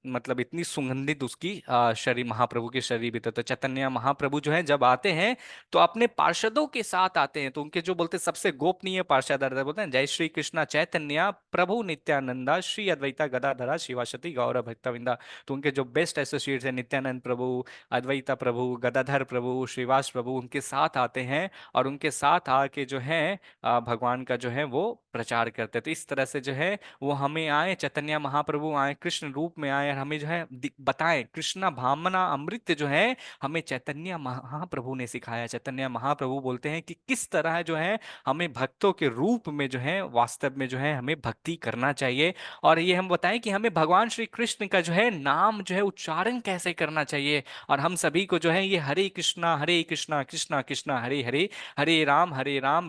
मतलब इतनी सुगंधित उसकी शरीर, महाप्रभु के शरीर भी तो चैतन्य महाप्रभु जो है जब आते हैं तो अपने पार्षदों के साथ आते हैं। तो उनके जो बोलते सबसे गोपनीय पार्षद रहते हैं, बोलते हैं जय श्री कृष्णा चैतन्य प्रभु नित्यानंदा श्री अद्वैता गदाधरा शिवासती गौर भक्तविंदा। तो उनके जो बेस्ट एसोसिएट्स है नित्यानंद प्रभु, अद्वैता प्रभु, गदाधर प्रभु, श्रीवास प्रभु, उनके साथ आते हैं। और उनके साथ आके जो है भगवान का जो है वो प्रचार करते हैं। तो इस तरह से जो है वो हमें आए, चैतन्य महाप्रभु आए कृष्ण रूप में आए और हमें जो है बताएं कृष्णा भावना अमृत जो है हमें चैतन्य महाप्रभु ने सिखाया। चैतन्य महाप्रभु बोलते हैं कि किस तरह जो है हमें भक्तों के रूप में जो है वास्तव में जो है हमें भक्ति करना चाहिए। और ये हम बताएं कि हमें भगवान श्री कृष्ण का जो है नाम जो है उच्चारण कैसे करना चाहिए। और हम सभी को जो है ये हरे कृष्णा कृष्णा कृष्णा हरे हरे, हरे राम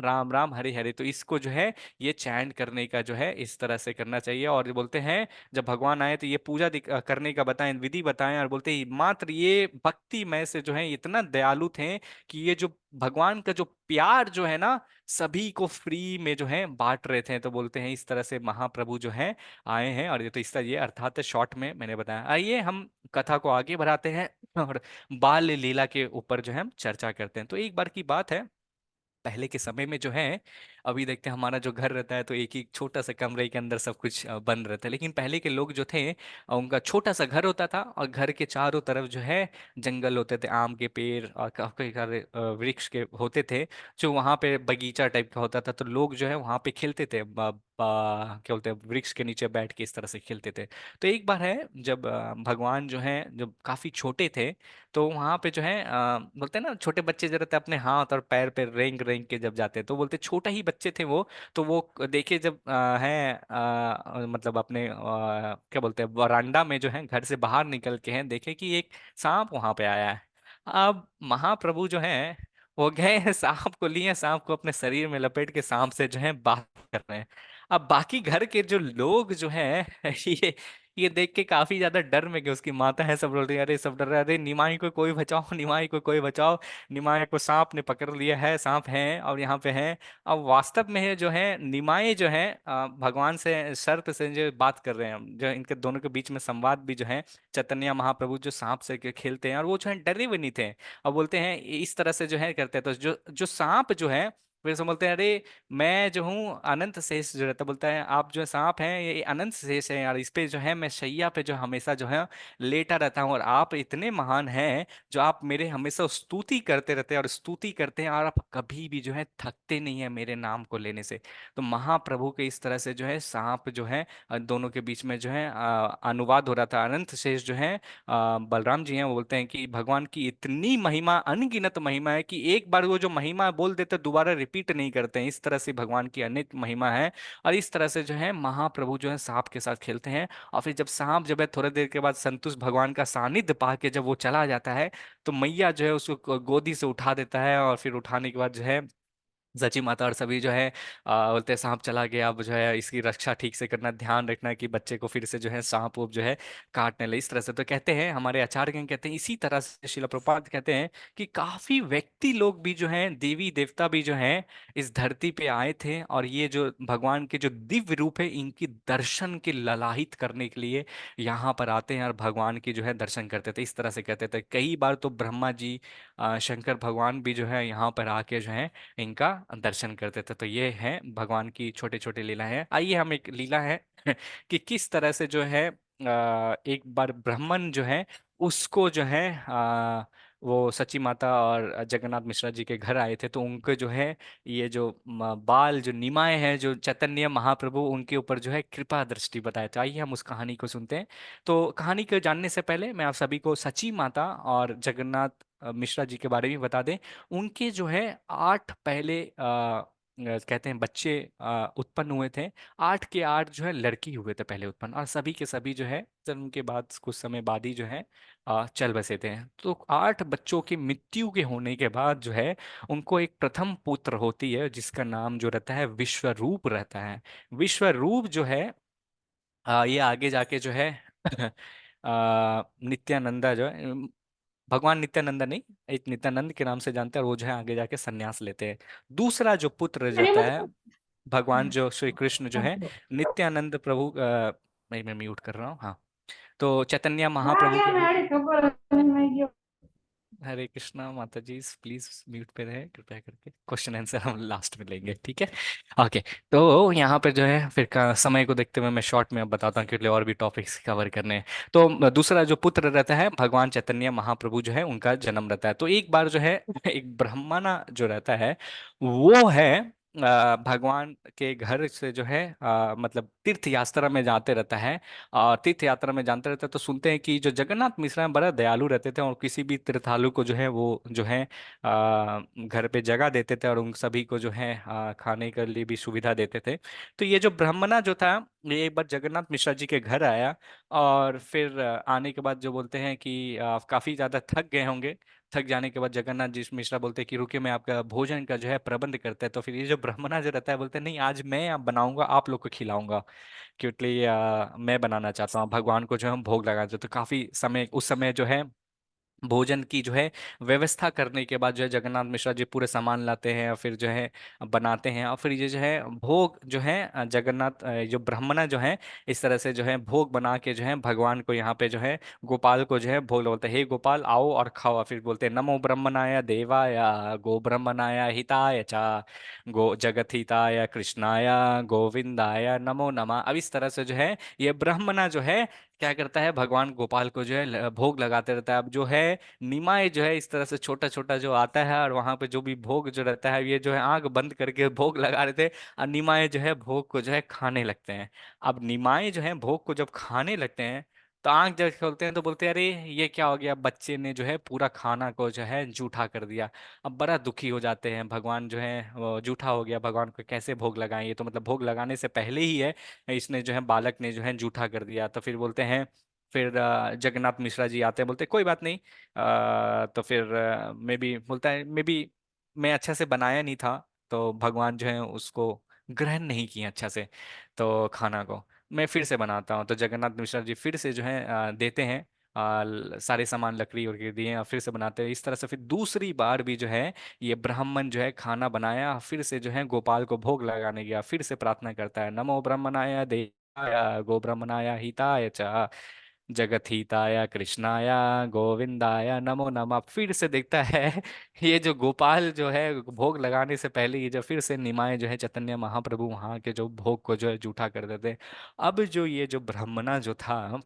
राम राम हरे हरे, तो इसको जो है ये चैंट करने का जो है इस तरह से करना चाहिए। और बोलते हैं जब भगवान आए तो ये पूजा करने का बताएं, विधि बताएं। और बोलते हैं मात्र ये भक्ति में से जो है इतना दयालु थे कि ये जो भगवान का जो प्यार जो है ना सभी को फ्री में जो है बांट रहे थे। तो बोलते हैं इस तरह से महाप्रभु जो है आए हैं। और ये तो इस तरह ये अर्थात शॉर्ट में मैंने बताया। आइए हम कथा को आगे बढ़ाते हैं और बाल लीला के ऊपर जो है हम चर्चा करते हैं। तो एक बार की बात है, पहले के समय में जो है अभी देखते हैं हमारा जो घर रहता है तो एक ही छोटा सा कमरे के अंदर सब कुछ बंद रहता है, लेकिन पहले के लोग जो थे उनका छोटा सा घर होता था और घर के चारों तरफ जो है जंगल होते थे, आम के पेड़ और काफी सारे वृक्ष के होते थे, जो वहां पे बगीचा टाइप का होता था। तो लोग जो है वहां पे खेलते थे, क्या बोलते हैं, वृक्ष के नीचे बैठ के इस तरह से खेलते थे। तो एक बार है जब भगवान जो है जब काफी छोटे थे, तो वहां पे जो है बोलते हैं ना छोटे बच्चे जो रहते हैं अपने हाथ और पैर पे रेंग रेंग के जब जाते हैं, तो बोलते छोटा ही बच्चे थे वो। तो वो देखे जब मतलब अपने क्या बोलते हैं वरांडा में जो है घर से बाहर निकल के हैं, देखे कि एक सांप वहां पे आया है। अब महाप्रभु जो है वो गए हैं, सांप को लिए, सांप को अपने शरीर में लपेट के सांप से जो है बात कर रहे हैं। अब बाकी घर के जो लोग जो हैं ये देख के काफी ज्यादा डर में गए, उसकी माता है सब बोल रही है, अरे सब डर रहे हैं, अरे निमाई को कोई बचाओ, निमाई को कोई बचाओ, निमाई को सांप ने पकड़ लिया है, सांप है और यहाँ पे है। अब वास्तव में है जो है निमाई जो है भगवान से शर्त से जो बात कर रहे हैं, जो इनके दोनों के बीच में संवाद भी जो है, चैतन्य महाप्रभु जो सांप से खेलते हैं और वो जो है डरे हुए नहीं थे, और बोलते हैं इस तरह से जो है करते हैं, तो जो जो सांप जो है फिर से बोलते हैं, अरे मैं जो हूँ अनंत शेष जो रहता है, बोलता है आप जो सांप हैं ये अनंत शेष है यार, इस पे जो है मैं शैया पे जो हमेशा जो है लेटा रहता हूँ, और आप इतने महान हैं जो आप मेरे हमेशा स्तुति करते रहते हैं और स्तुति करते हैं, और आप कभी भी जो है थकते नहीं है मेरे नाम को लेने से। तो महाप्रभु के इस तरह से जो है सांप जो है दोनों के बीच में जो है अनुवाद हो रहा था। अनंत शेष जो है बलराम जी हैं, वो बोलते हैं कि भगवान की इतनी महिमा, अनगिनत महिमा है कि एक बार वो जो महिमा बोल देते दोबारा रिपीट नहीं करते हैं, इस तरह से भगवान की अनेक महिमा है। और इस तरह से जो है महाप्रभु जो है सांप के साथ खेलते हैं, और फिर जब सांप जब है थोड़ी देर के बाद संतुष्ट भगवान का सानिध्य पा के जब वो चला जाता है, तो मैया जो है उसको गोदी से उठा देता है, और फिर उठाने के बाद जो है सची माता और सभी जो है बोलते हैं सांप चला गया, अब जो है इसकी रक्षा ठीक से करना, ध्यान रखना कि बच्चे को फिर से जो है सांप वूप जो है काटने लगे, इस तरह से। तो कहते हैं हमारे आचार्यगण कहते हैं, इसी तरह से शिला प्रपात कहते हैं कि काफी व्यक्ति लोग भी जो हैं, देवी देवता भी जो हैं इस धरती पे आए थे, और ये जो भगवान के जो दिव्य रूप है इनकी दर्शन के ललाहित करने के लिए यहाँ पर आते हैं और भगवान की जो है दर्शन करते थे, इस तरह से कहते थे। कई बार तो ब्रह्मा जी शंकर भगवान भी जो है यहाँ पर आके जो है इनका दर्शन करते थे। तो ये है भगवान की छोटे छोटे लीला है। आइए हम एक लीला है कि किस तरह से जो है एक बार ब्राह्मण जो है उसको जो है वो सची माता और जगन्नाथ मिश्रा जी के घर आए थे, तो उनके जो है ये जो बाल जो निमाए हैं, जो चैतन्य महाप्रभु उनके ऊपर जो है कृपा दृष्टि बताए। तो आइए हम उस कहानी को सुनते हैं। तो कहानी को जानने से पहले मैं आप सभी को सची माता और जगन्नाथ मिश्रा जी के बारे में बता दें। उनके जो है 8 पहले कहते हैं बच्चे उत्पन्न हुए थे। 8 के 8 जो है लड़की हुए थे पहले उत्पन्न, और सभी के सभी जो है जन्म के बाद कुछ समय बाद ही जो है चल बसे थे। तो 8 बच्चों की मृत्यु के होने के बाद जो है उनको एक प्रथम पुत्र होती है जिसका नाम जो रहता है विश्वरूप रहता है। विश्वरूप जो है ये आगे जाके जो है नित्यानंदा जो है, भगवान नित्यानंदा नहीं, एक नित्यानंद के नाम से जानते हैं, और वो जो है आगे जाके संन्यास लेते हैं। दूसरा जो पुत्र अरे रहता है मतलब भगवान जो श्री कृष्ण जो है नित्यानंद प्रभु मैं म्यूट कर रहा हूँ, हाँ। तो चैतन्य महाप्रभु के रूप, हरे कृष्णा माता जी प्लीज म्यूट पे रहे कृपया करके, क्वेश्चन आंसर हम लास्ट में लेंगे, ठीक है। ओके। तो यहाँ पर जो है फिर का समय को देखते हुए मैं शॉर्ट में अब बताता हूँ क्योंकि और भी टॉपिक्स कवर करने हैं। तो दूसरा जो पुत्र रहता है भगवान चैतन्य महाप्रभु जो है उनका जन्म रहता है। तो एक बार जो है एक ब्राह्मणा जो रहता है वो है भगवान के घर से जो है मतलब तीर्थ यात्रा में जाते रहता है, और तीर्थ यात्रा में जानते रहते हैं। तो सुनते हैं कि जो जगन्नाथ मिश्रा हैं बड़ा दयालु रहते थे, और किसी भी तीर्थालु को जो है वो जो है घर पे जगह देते थे, और उन सभी को जो है खाने के लिए भी सुविधा देते थे। तो ये जो ब्राह्मणा जो था ये एक बार जगन्नाथ मिश्रा जी के घर आया, और फिर आने के बाद जो बोलते हैं कि काफी ज्यादा थक गए होंगे। थक जाने के बाद जगन्नाथ जी मिश्रा बोलते हैं कि रुके मैं आपका भोजन का जो है प्रबंध करते हैं। तो फिर ये जो ब्राह्मणा जो रहता है बोलते हैं नहीं आज मैं आप बनाऊंगा, आप लोग को खिलाऊंगा, क्योंकि मैं बनाना चाहता हूँ भगवान को जो हम भोग लगाते हैं। तो काफी समय उस समय जो है भोजन की जो है व्यवस्था करने के बाद जो है जगन्नाथ मिश्रा जी पूरे सामान लाते हैं और फिर जो है बनाते हैं, और फिर ये जो है भोग जो है जगन्नाथ जो ब्राह्मण जो है इस तरह से जो है भोग बना के जो है भगवान को यहाँ पे जो है गोपाल को जो है भोग बोलते हैं, हे गोपाल आओ और खाओ। और फिर बोलते हैं नमो ब्रह्मणाय देवाय गो ब्रह्मणाय हिताय चा गो जगत हिताय कृष्णाय गोविंदाय नमो नमः। अब इस तरह से जो है ये ब्राह्मणा जो है क्या करता है, भगवान गोपाल को जो है भोग लगाते रहता है। अब जो है निमाय जो है इस तरह से छोटा छोटा जो आता है और वहां पे जो भी भोग जो रहता है, ये जो है आंख बंद करके भोग लगा रहे थे, और निमाय जो है भोग को जो है खाने लगते हैं। अब निमाय जो है भोग को जब खाने लगते हैं तो आंख जब खोलते हैं तो बोलते हैं अरे ये क्या हो गया, बच्चे ने जो है पूरा खाना को जो है जूठा कर दिया। अब बड़ा दुखी हो जाते हैं, भगवान जो है वो जूठा हो गया, भगवान को कैसे भोग लगाएं, ये तो मतलब भोग लगाने से पहले ही है इसने जो है बालक ने जो है जूठा कर दिया। तो फिर बोलते हैं, फिर जगन्नाथ मिश्रा जी आते हैं, बोलते कोई बात नहीं। तो फिर मे बी बोलता है मे बी मैं अच्छा से बनाया नहीं था, तो भगवान जो है उसको ग्रहण नहीं किए अच्छा से तो खाना को, मैं फिर से बनाता हूँ। तो जगन्नाथ मिश्रा जी फिर से जो है देते हैं सारे सामान लकड़ी और दिए और फिर से बनाते हैं। इस तरह से फिर दूसरी बार भी जो है ये ब्राह्मण जो है खाना बनाया, फिर से जो है गोपाल को भोग लगाने गया, फिर से प्रार्थना करता है नमो ब्रह्मणाय देवाय गो ब्रह्मणाय हिताय च जगत हिताय कृष्णाय गोविंदाय नमो नमः। फिर से देखता है ये जो गोपाल जो है भोग लगाने से पहले ये जो फिर से निमाय जो है चैतन्य महाप्रभु वहां के जो भोग को जो है जूठा कर देते। अब जो ये जो ब्राह्मणा जो था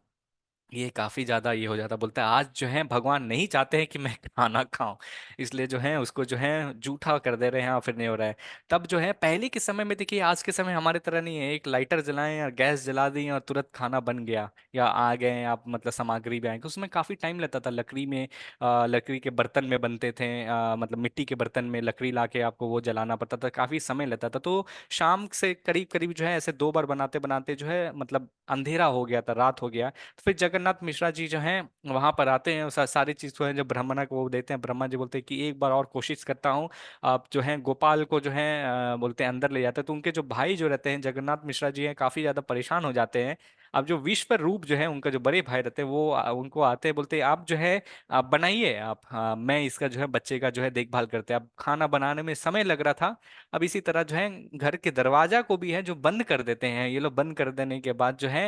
ये काफी ज्यादा ये हो जाता, बोलता है आज जो है भगवान नहीं चाहते हैं कि मैं खाना खाऊं, इसलिए जो है उसको जो है जूठा कर दे रहे हैं और फिर नहीं हो रहा है। तब जो है पहले के समय में देखिए, आज के समय हमारे तरह नहीं है, एक लाइटर जलाएं या गैस जला दी और तुरंत खाना बन गया, या आ गए आप मतलब सामग्री भी आएंगे, उसमें काफी टाइम लगता था। लकड़ी में लकड़ी के बर्तन में बनते थे, मतलब मिट्टी के बर्तन में लकड़ी ला के आपको वो जलाना पड़ता था, काफी समय लगता था। तो शाम से करीब करीब जो है ऐसे दो बार बनाते बनाते जो है मतलब अंधेरा हो गया था, रात हो गया। तो फिर जगन्नाथ मिश्रा जी जो हैं वहां पर आते हैं, सारी चीज जो है जब ब्रह्मणा को वो देते हैं, ब्रह्मा जी बोलते हैं कि एक बार और कोशिश करता हूँ। आप जो है गोपाल को जो है बोलते हैं अंदर ले जाते हैं, तो उनके जो भाई जो रहते हैं जगन्नाथ मिश्रा जी हैं काफी ज्यादा परेशान हो जाते हैं। अब जो विश्व रूप जो है उनका जो बड़े भाई रहते हैं वो उनको आते हैं, बोलते हैं आप जो है आप बनाइए, आप मैं इसका जो है बच्चे का जो है देखभाल करते हैं। अब खाना बनाने में समय लग रहा था, अब इसी तरह जो है घर के दरवाजा को भी है जो बंद कर देते हैं, ये लोग बंद कर देने के बाद जो है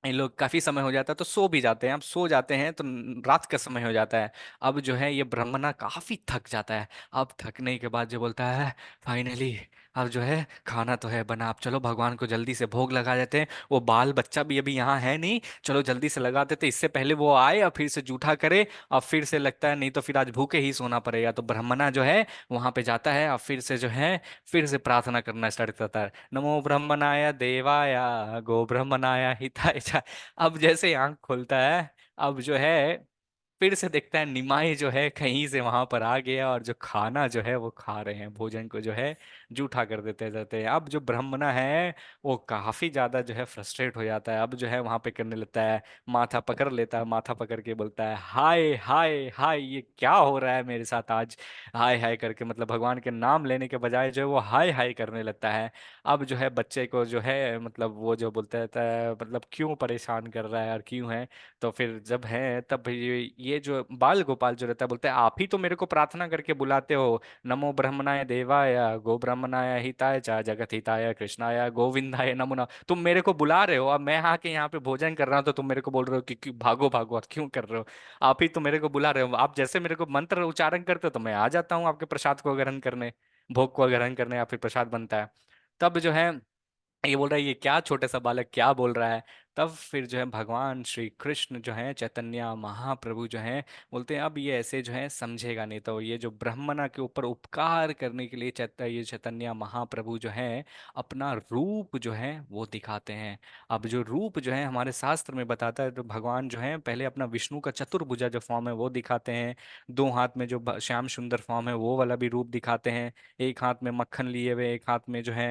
इन लोग काफी समय हो जाता है तो सो भी जाते हैं। अब सो जाते हैं तो रात का समय हो जाता है। अब जो है ये ब्राह्मणा काफी थक जाता है। अब थकने के बाद जो बोलता है फाइनली अब जो है खाना तो है बना, अब चलो भगवान को जल्दी से भोग लगा देते हैं, वो बाल बच्चा भी अभी यहाँ है नहीं, चलो जल्दी से लगा देते इससे पहले वो आए और फिर से जूठा करे, और फिर से लगता है नहीं तो फिर आज भूखे ही सोना पड़ेगा। तो ब्राह्मणा जो है वहां पे जाता है और फिर से जो है फिर से प्रार्थना करना स्टार्ट करता है, नमो ब्रह्मणाय देवाय गो ब्रह्मणाय हिताय च। अब जैसे ही आंख खोलता है, अब जो है फिर से देखता है निमाई जो है कहीं से वहां पर आ गया और जो खाना जो है वो खा रहे हैं, भोजन को जो है जूठा कर देते जाते हैं। अब जो ब्राह्मणा है वो काफी ज्यादा जो है फ्रस्ट्रेट हो जाता है, अब जो है वहां पे करने लगता है, माथा पकड़ लेता है, माथा पकड़ के बोलता है हाय हाय हाय ये क्या हो रहा है मेरे साथ आज, हाय हाय करके मतलब भगवान के नाम लेने के बजाय जो है वो हाय हाय करने लगता है। अब जो है बच्चे को जो है मतलब वो जो बोलता रहता है मतलब क्यों परेशान कर रहा है और क्यों है। तो फिर जब है तब ये जो बाल गोपाल जो रहता है बोलता है आप ही तो मेरे को प्रार्थना करके बुलाते हो, नमो ब्रह्मणाय देवाय गो ब्रह्मणाय हिताय च जगत हिताय कृष्णाय गोविंदाय नमो नमः। तुम मेरे को बुला रहे हो, अब मैं आके यहाँ पे भोजन कर रहा हूँ तो तुम मेरे को बोल रहे हो कि भागो भागो, और क्यों कर रहे हो, आप ही तो मेरे को बुला रहे हो, आप जैसे मेरे को मंत्र उच्चारण करते हो तो मैं आ जाता हूँ आपके प्रसाद को ग्रहण करने, भोग को ग्रहण करने या फिर प्रसाद बनता है। तब जो है ये बोल रहा है ये क्या छोटे सा बालक क्या बोल रहा है। तब फिर जो है भगवान श्री कृष्ण जो है चैतन्य महाप्रभु जो है बोलते हैं अब ये ऐसे जो है समझेगा नहीं, तो ये जो ब्रह्मणा के ऊपर उपकार करने के लिए ये चैतन्य महाप्रभु जो है अपना रूप जो है वो दिखाते हैं। अब जो रूप जो है हमारे शास्त्र में बताता है, तो भगवान जो है पहले अपना विष्णु का चतुर्भुजा जो फॉर्म है वो दिखाते हैं, दो हाथ में जो श्याम सुंदर फॉर्म है वो वाला भी रूप दिखाते हैं, एक हाथ में मक्खन लिए हुए, एक हाथ में जो है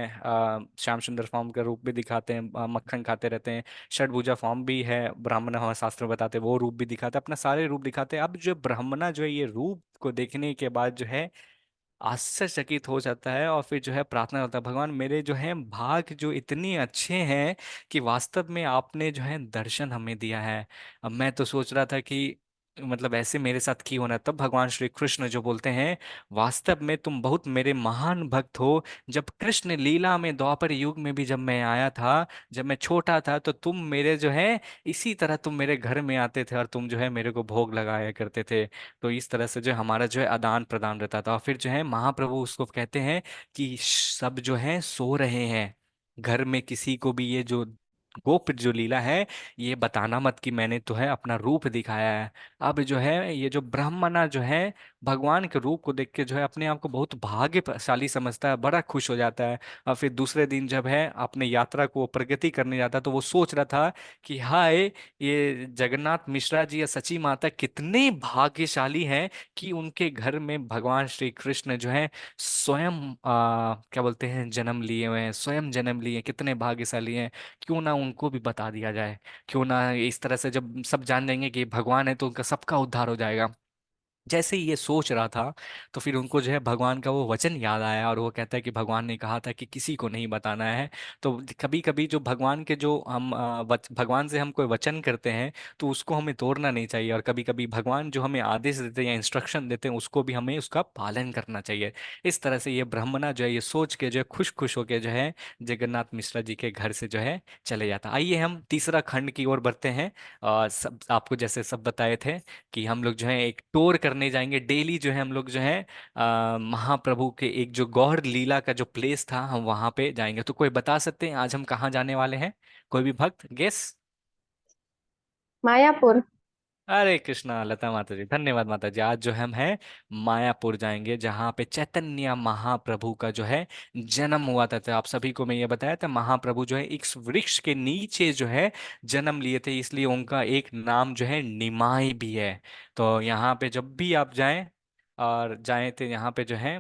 श्याम सुंदर फॉर्म का रूप भी दिखाते हैं, मक्खन खाते रहते हैं, षडभुजा फॉर्म भी है ब्राह्मण हमारे शास्त्र में बताते हैं, वो रूप भी दिखाते हैं, अपना सारे रूप दिखाते हैं। अब जो ब्राह्मणा जो है ये रूप को देखने के बाद जो है आश्चर्यचकित हो जाता है और फिर जो है प्रार्थना करता है, भगवान मेरे जो है भाग जो इतने अच्छे हैं कि वास्तव में आपने जो है दर्शन हमें दिया है। अब मैं तो सोच रहा था कि मतलब ऐसे मेरे साथ क्यों होना। तब भगवान श्री कृष्ण जो बोलते हैं, वास्तव में तुम बहुत मेरे महान भक्त हो। जब कृष्ण लीला में द्वापर युग में भी जब मैं आया था, जब मैं छोटा था, तो तुम मेरे जो है इसी तरह तुम मेरे घर में आते थे और तुम जो है मेरे को भोग लगाया करते थे। तो इस तरह से जो हमारा जो है आदान प्रदान रहता था। और फिर जो है महाप्रभु उसको कहते हैं कि सब जो है सो रहे हैं, घर में किसी को भी ये जो गोप जो लीला है ये बताना मत कि मैंने तो है अपना रूप दिखाया है। अब जो है ये जो ब्राह्मणा जो है भगवान के रूप को देख के जो है अपने आप को बहुत भाग्यशाली समझता है, बड़ा खुश हो जाता है। और फिर दूसरे दिन जब है अपने यात्रा को प्रगति करने जाता है, तो वो सोच रहा था कि हाय, ये जगन्नाथ मिश्रा जी या सची माता कितने भाग्यशाली हैं कि उनके घर में भगवान श्री कृष्ण जो है स्वयं क्या बोलते हैं जन्म लिए हुए हैं, स्वयं जन्म लिए हैं, कितने भाग्यशाली हैं। क्यों ना उनको भी बता दिया जाए। क्यों ना इस तरह से जब सब जान जाएंगे कि भगवान है तो उनका सबका उद्धार हो जाएगा। जैसे ही ये सोच रहा था, तो फिर उनको जो है भगवान का वो वचन याद आया, और वो कहता है कि भगवान ने कहा था कि किसी को नहीं बताना है। तो कभी कभी जो भगवान के जो हम भगवान से हम कोई वचन करते हैं, तो उसको हमें तोड़ना नहीं चाहिए। और कभी कभी भगवान जो हमें आदेश देते हैं या इंस्ट्रक्शन देते हैं, उसको भी हमें उसका पालन करना चाहिए। इस तरह से ये ब्राह्मणा जो है ये सोच के जो है खुश खुश होके जो है जगन्नाथ मिश्रा जी के घर से जो है चले जाता। आइए हम तीसरा खंड की ओर बढ़ते हैं। सब आपको जैसे सब बताए थे कि हम लोग जो है एक टूर करने जाएंगे डेली, जो है हम लोग जो है महाप्रभु के एक जो गौर लीला का जो प्लेस था हम वहां पे जाएंगे। तो कोई बता सकते हैं आज हम कहाँ जाने वाले हैं? कोई भी भक्त गेस? मायापुर। अरे कृष्णा, लता माता जी, धन्यवाद माता जी। आज जो हम हैं मायापुर जाएंगे, जहाँ पे चैतन्य महाप्रभु का जो है जन्म हुआ था। तो आप सभी को मैं ये बताया था, महाप्रभु जो है इस वृक्ष के नीचे जो है जन्म लिए थे, इसलिए उनका एक नाम जो है निमाई भी है। तो यहाँ पे जब भी आप जाएं और जाएं तो यहाँ पे जो है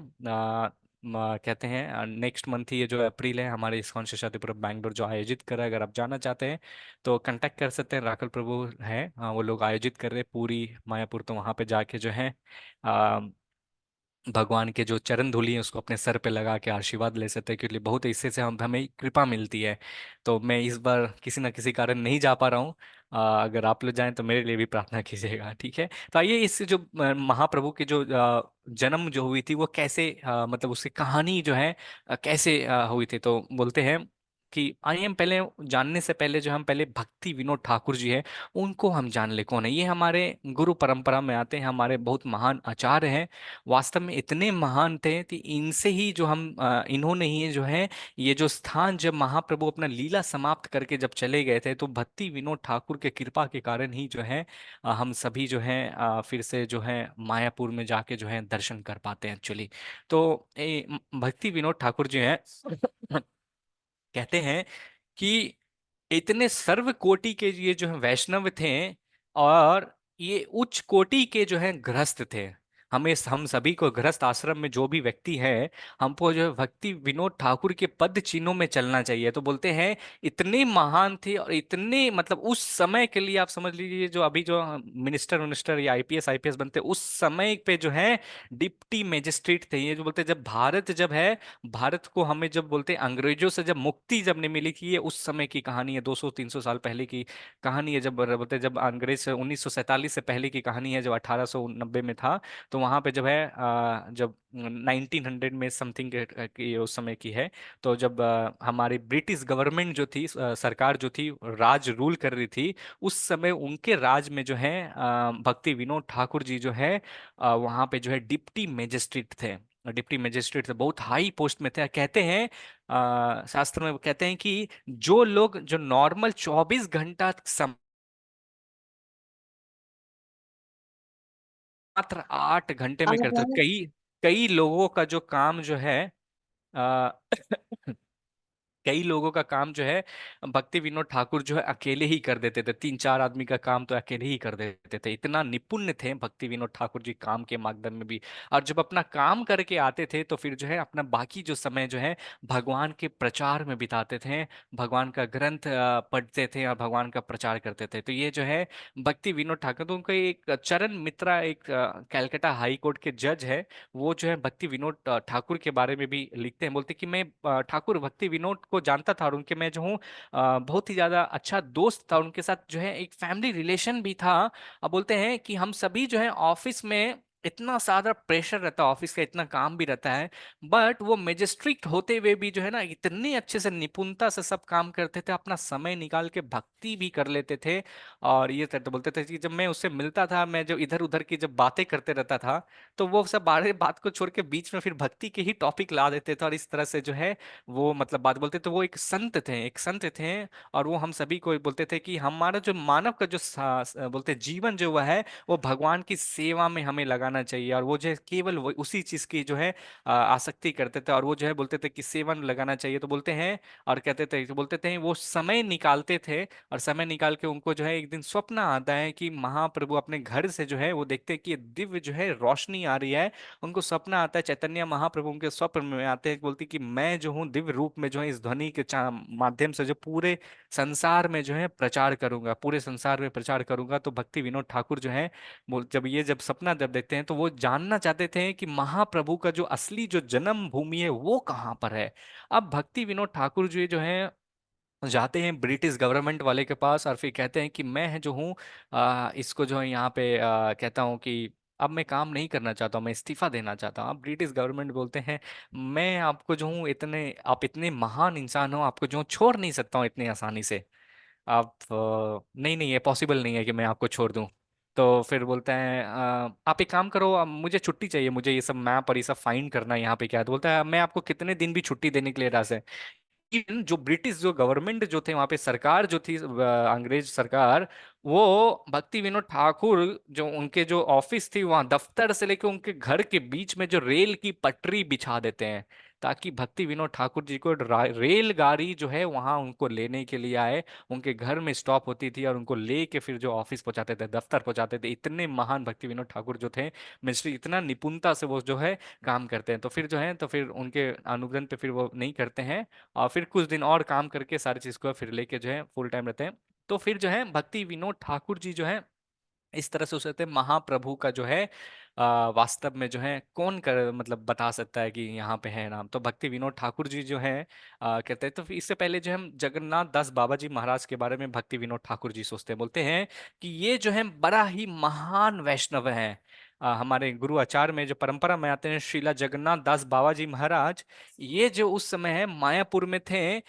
कहते हैं नेक्स्ट मंथ ही, ये जो अप्रैल है, हमारे इस्कॉन शिशातीपुरम बैंगलोर जो आयोजित कर रहा है, अगर आप जाना चाहते हैं तो कांटेक्ट कर सकते हैं। राकल प्रभु है, वो लोग आयोजित कर रहे हैं पूरी मायापुर। तो वहाँ पे जाके जो है भगवान के जो चरण धूली है उसको अपने सर पे लगा के आशीर्वाद ले सकते हैं, क्योंकि बहुत इससे से हम हमें कृपा मिलती है। तो मैं इस बार किसी ना किसी कारण नहीं जा पा रहा हूँ। अगर आप लोग जाएं तो मेरे लिए भी प्रार्थना कीजिएगा, ठीक है? तो आइए इस जो महाप्रभु की जो जन्म जो हुई थी वो कैसे मतलब उसकी कहानी जो है कैसे हुई थी, तो बोलते हैं कि आइए हम पहले जानने से पहले जो हम पहले भक्ति विनोद ठाकुर जी हैं उनको हम जान ले कौन है। ये हमारे गुरु परंपरा में आते हैं, हमारे बहुत महान आचार्य हैं। वास्तव में इतने महान थे कि इनसे ही जो हम इन्होंने ही जो है ये जो स्थान, जब महाप्रभु अपना लीला समाप्त करके जब चले गए थे, तो भक्ति विनोद ठाकुर के कृपा के कारण ही जो है हम सभी जो है फिर से जो है मायापुर में जाके जो है दर्शन कर पाते हैं एक्चुअली। तो भक्ति विनोद ठाकुर जी हैं कहते हैं कि इतने सर्व कोटि के ये जो है वैष्णव थे, और ये उच्च कोटि के जो है गृहस्थ थे। हमें हम सभी को गृहस्थ आश्रम में जो भी व्यक्ति है, हमको जो है भक्ति विनोद ठाकुर के पद चिन्हों में चलना चाहिए। तो बोलते हैं इतने महान थे, और इतने मतलब उस समय के लिए आप समझ लीजिए, जो अभी जो मिनिस्टर मिनिस्टर या आईपीएस आईपीएस बनते उस समय पे जो है डिप्टी मजिस्ट्रेट थे। ये जो बोलते हैं जब भारत जब है, भारत को हमें जब बोलते हैं अंग्रेजों से जब मुक्ति जब नहीं मिली थी, ये उस समय की कहानी है, 200-300 साल पहले की कहानी है। जब बोलते हैं जब अंग्रेज से 1947 से पहले की कहानी है, जब 1890 में था। तो वहां पे जब है जब 1900 में समथिंग की उस समय की है। तो जब हमारी ब्रिटिश गवर्नमेंट जो थी, सरकार जो थी, राज रूल कर रही थी, उस समय उनके राज में जो है भक्ति विनोद ठाकुर जी जो है वहां पे जो है डिप्टी मजिस्ट्रेट थे। डिप्टी मजिस्ट्रेट थे, बहुत हाई पोस्ट में थे। कहते हैं शास्त्र में कहते हैं कि जो लोग जो नॉर्मल 24 घंटा मात्र 8 घंटे में करते, कई कई लोगों का जो काम जो है आ, कई लोगों का काम जो है भक्ति विनोद ठाकुर जो है अकेले ही कर देते थे। 3-4 आदमी का काम तो अकेले ही कर देते थे, इतना निपुण थे भक्ति विनोद ठाकुर जी काम के मार्गदर्शन में भी। और जब अपना काम करके आते थे, तो फिर जो है अपना बाकी जो समय जो है भगवान के प्रचार में बिताते थे, भगवान का ग्रंथ पढ़ते थे और भगवान का प्रचार करते थे। तो ये जो है भक्ति विनोद ठाकुर, तो उनका एक चरण मित्रा, एक कैलकाटा हाई कोर्ट के जज है, वो जो है भक्ति विनोद ठाकुर के बारे में भी लिखते हैं। बोलते कि मैं ठाकुर भक्ति विनोद सबको जानता था और उनके मैं जो हूँ बहुत ही ज्यादा अच्छा दोस्त था। उनके साथ जो है एक फैमिली रिलेशन भी था। अब बोलते हैं कि हम सभी जो है ऑफिस में इतना सारा प्रेशर रहता है, ऑफिस का इतना काम भी रहता है, बट वो मजिस्ट्रेट होते हुए भी जो है ना इतने अच्छे से निपुणता से सब काम करते थे, अपना समय निकाल के भक्ति भी कर लेते थे। और ये तो बोलते थे कि जब मैं उससे मिलता था, मैं जो इधर उधर की जब बातें करते रहता था, तो वो सब बारे बात को छोड़ के बीच में फिर भक्ति के ही टॉपिक ला देते थे, और इस तरह से जो है वो मतलब बात बोलते थे। वो एक संत थे, एक संत थे। और वो हम सभी को बोलते थे कि हमारा जो मानव का जो बोलते जीवन जो हुआ है, वो भगवान की सेवा में हमें लगाना चाहिए। और वो जो है केवल वो उसी चीज की जो है आसक्ति करते थे, और वो जो है बोलते थे कि सेवा में लगाना चाहिए। तो बोलते हैं और कहते थे, तो बोलते थे वो समय निकालते थे, और समय निकाल के उनको जो है एक दिन स्वप्न आता है कि महाप्रभु अपने घर से जो है वो देखते हैं कि दिव्य जो है रोशनी आ रही है। उनको सपना आता है, चैतन्य महाप्रभु उनके स्वप्न में आते हैं, बोलती कि मैं जो हूँ दिव्य रूप में जो है इस ध्वनि के माध्यम से जो पूरे संसार में जो है प्रचार करूंगा, पूरे संसार में प्रचार करूंगा। तो भक्ति विनोद ठाकुर जो है जब सपना जब देखते हैं, तो वो जानना चाहते थे कि महाप्रभु का जो असली जो जन्म भूमि है वो कहाँ पर है। अब भक्ति विनोद ठाकुर जी जो है जाते हैं ब्रिटिश गवर्नमेंट वाले के पास, और फिर कहते हैं कि मैं जो हूँ इसको जो है यहाँ पे कहता हूँ कि अब मैं काम नहीं करना चाहता हूँ, मैं इस्तीफा देना चाहता हूँ। अब ब्रिटिश गवर्नमेंट बोलते हैं मैं आपको जो हूँ इतने आप इतने महान इंसान हो, आपको जो हूँ छोड़ नहीं सकता हूँ इतनी आसानी से। आप नहीं नहीं, ये पॉसिबल नहीं है कि मैं आपको छोड़ दूं। तो फिर बोलते हैं आप एक काम करो, मुझे छुट्टी चाहिए, मुझे ये सब मैप और ये सब फाइंड करना है यहाँ पे क्या है। तो बोलता है मैं आपको कितने दिन भी छुट्टी देने के लिए राजी। इवन जो ब्रिटिश जो गवर्नमेंट जो थे वहां पे, सरकार जो थी अंग्रेज सरकार, वो भक्ति विनोद ठाकुर जो उनके जो ऑफिस थी वहां दफ्तर से लेके उनके घर के बीच में जो रेल की पटरी बिछा देते हैं, ताकि भक्ति विनोद ठाकुर जी को रेलगाड़ी जो है वहां उनको लेने के लिए आए। उनके घर में स्टॉप होती थी और उनको लेके फिर जो ऑफिस पहुंचाते थे, दफ्तर पहुंचाते थे। इतने महान भक्ति विनोद ठाकुर जो थे, मिस्ट्री इतना निपुणता से वो जो है काम करते हैं। तो फिर जो है तो फिर उनके अनुग्रह पे फिर वो नहीं करते हैं, और फिर कुछ दिन और काम करके सारी चीज को फिर लेके जो है फुल टाइम रहते हैं। तो फिर जो है भक्ति विनोद ठाकुर जी जो है इस तरह से सोचते हैं महाप्रभु का जो है वास्तव में जो है कौन कर मतलब बता सकता है कि यहाँ पे है नाम। तो भक्ति विनोद ठाकुर जी जो है कहते हैं। तो फिर इससे पहले जो है हम जगन्नाथ दास बाबा जी महाराज के बारे में भक्ति विनोद ठाकुर जी सोचते हैं, बोलते हैं कि ये जो है बड़ा ही महान वैष्णव है। हमारे गुरु आचार्य में जो परंपरा में आते हैं श्रीला जगन्नाथ दास बाबा जी महाराज, ये जो उस समय है मायापुर में थे,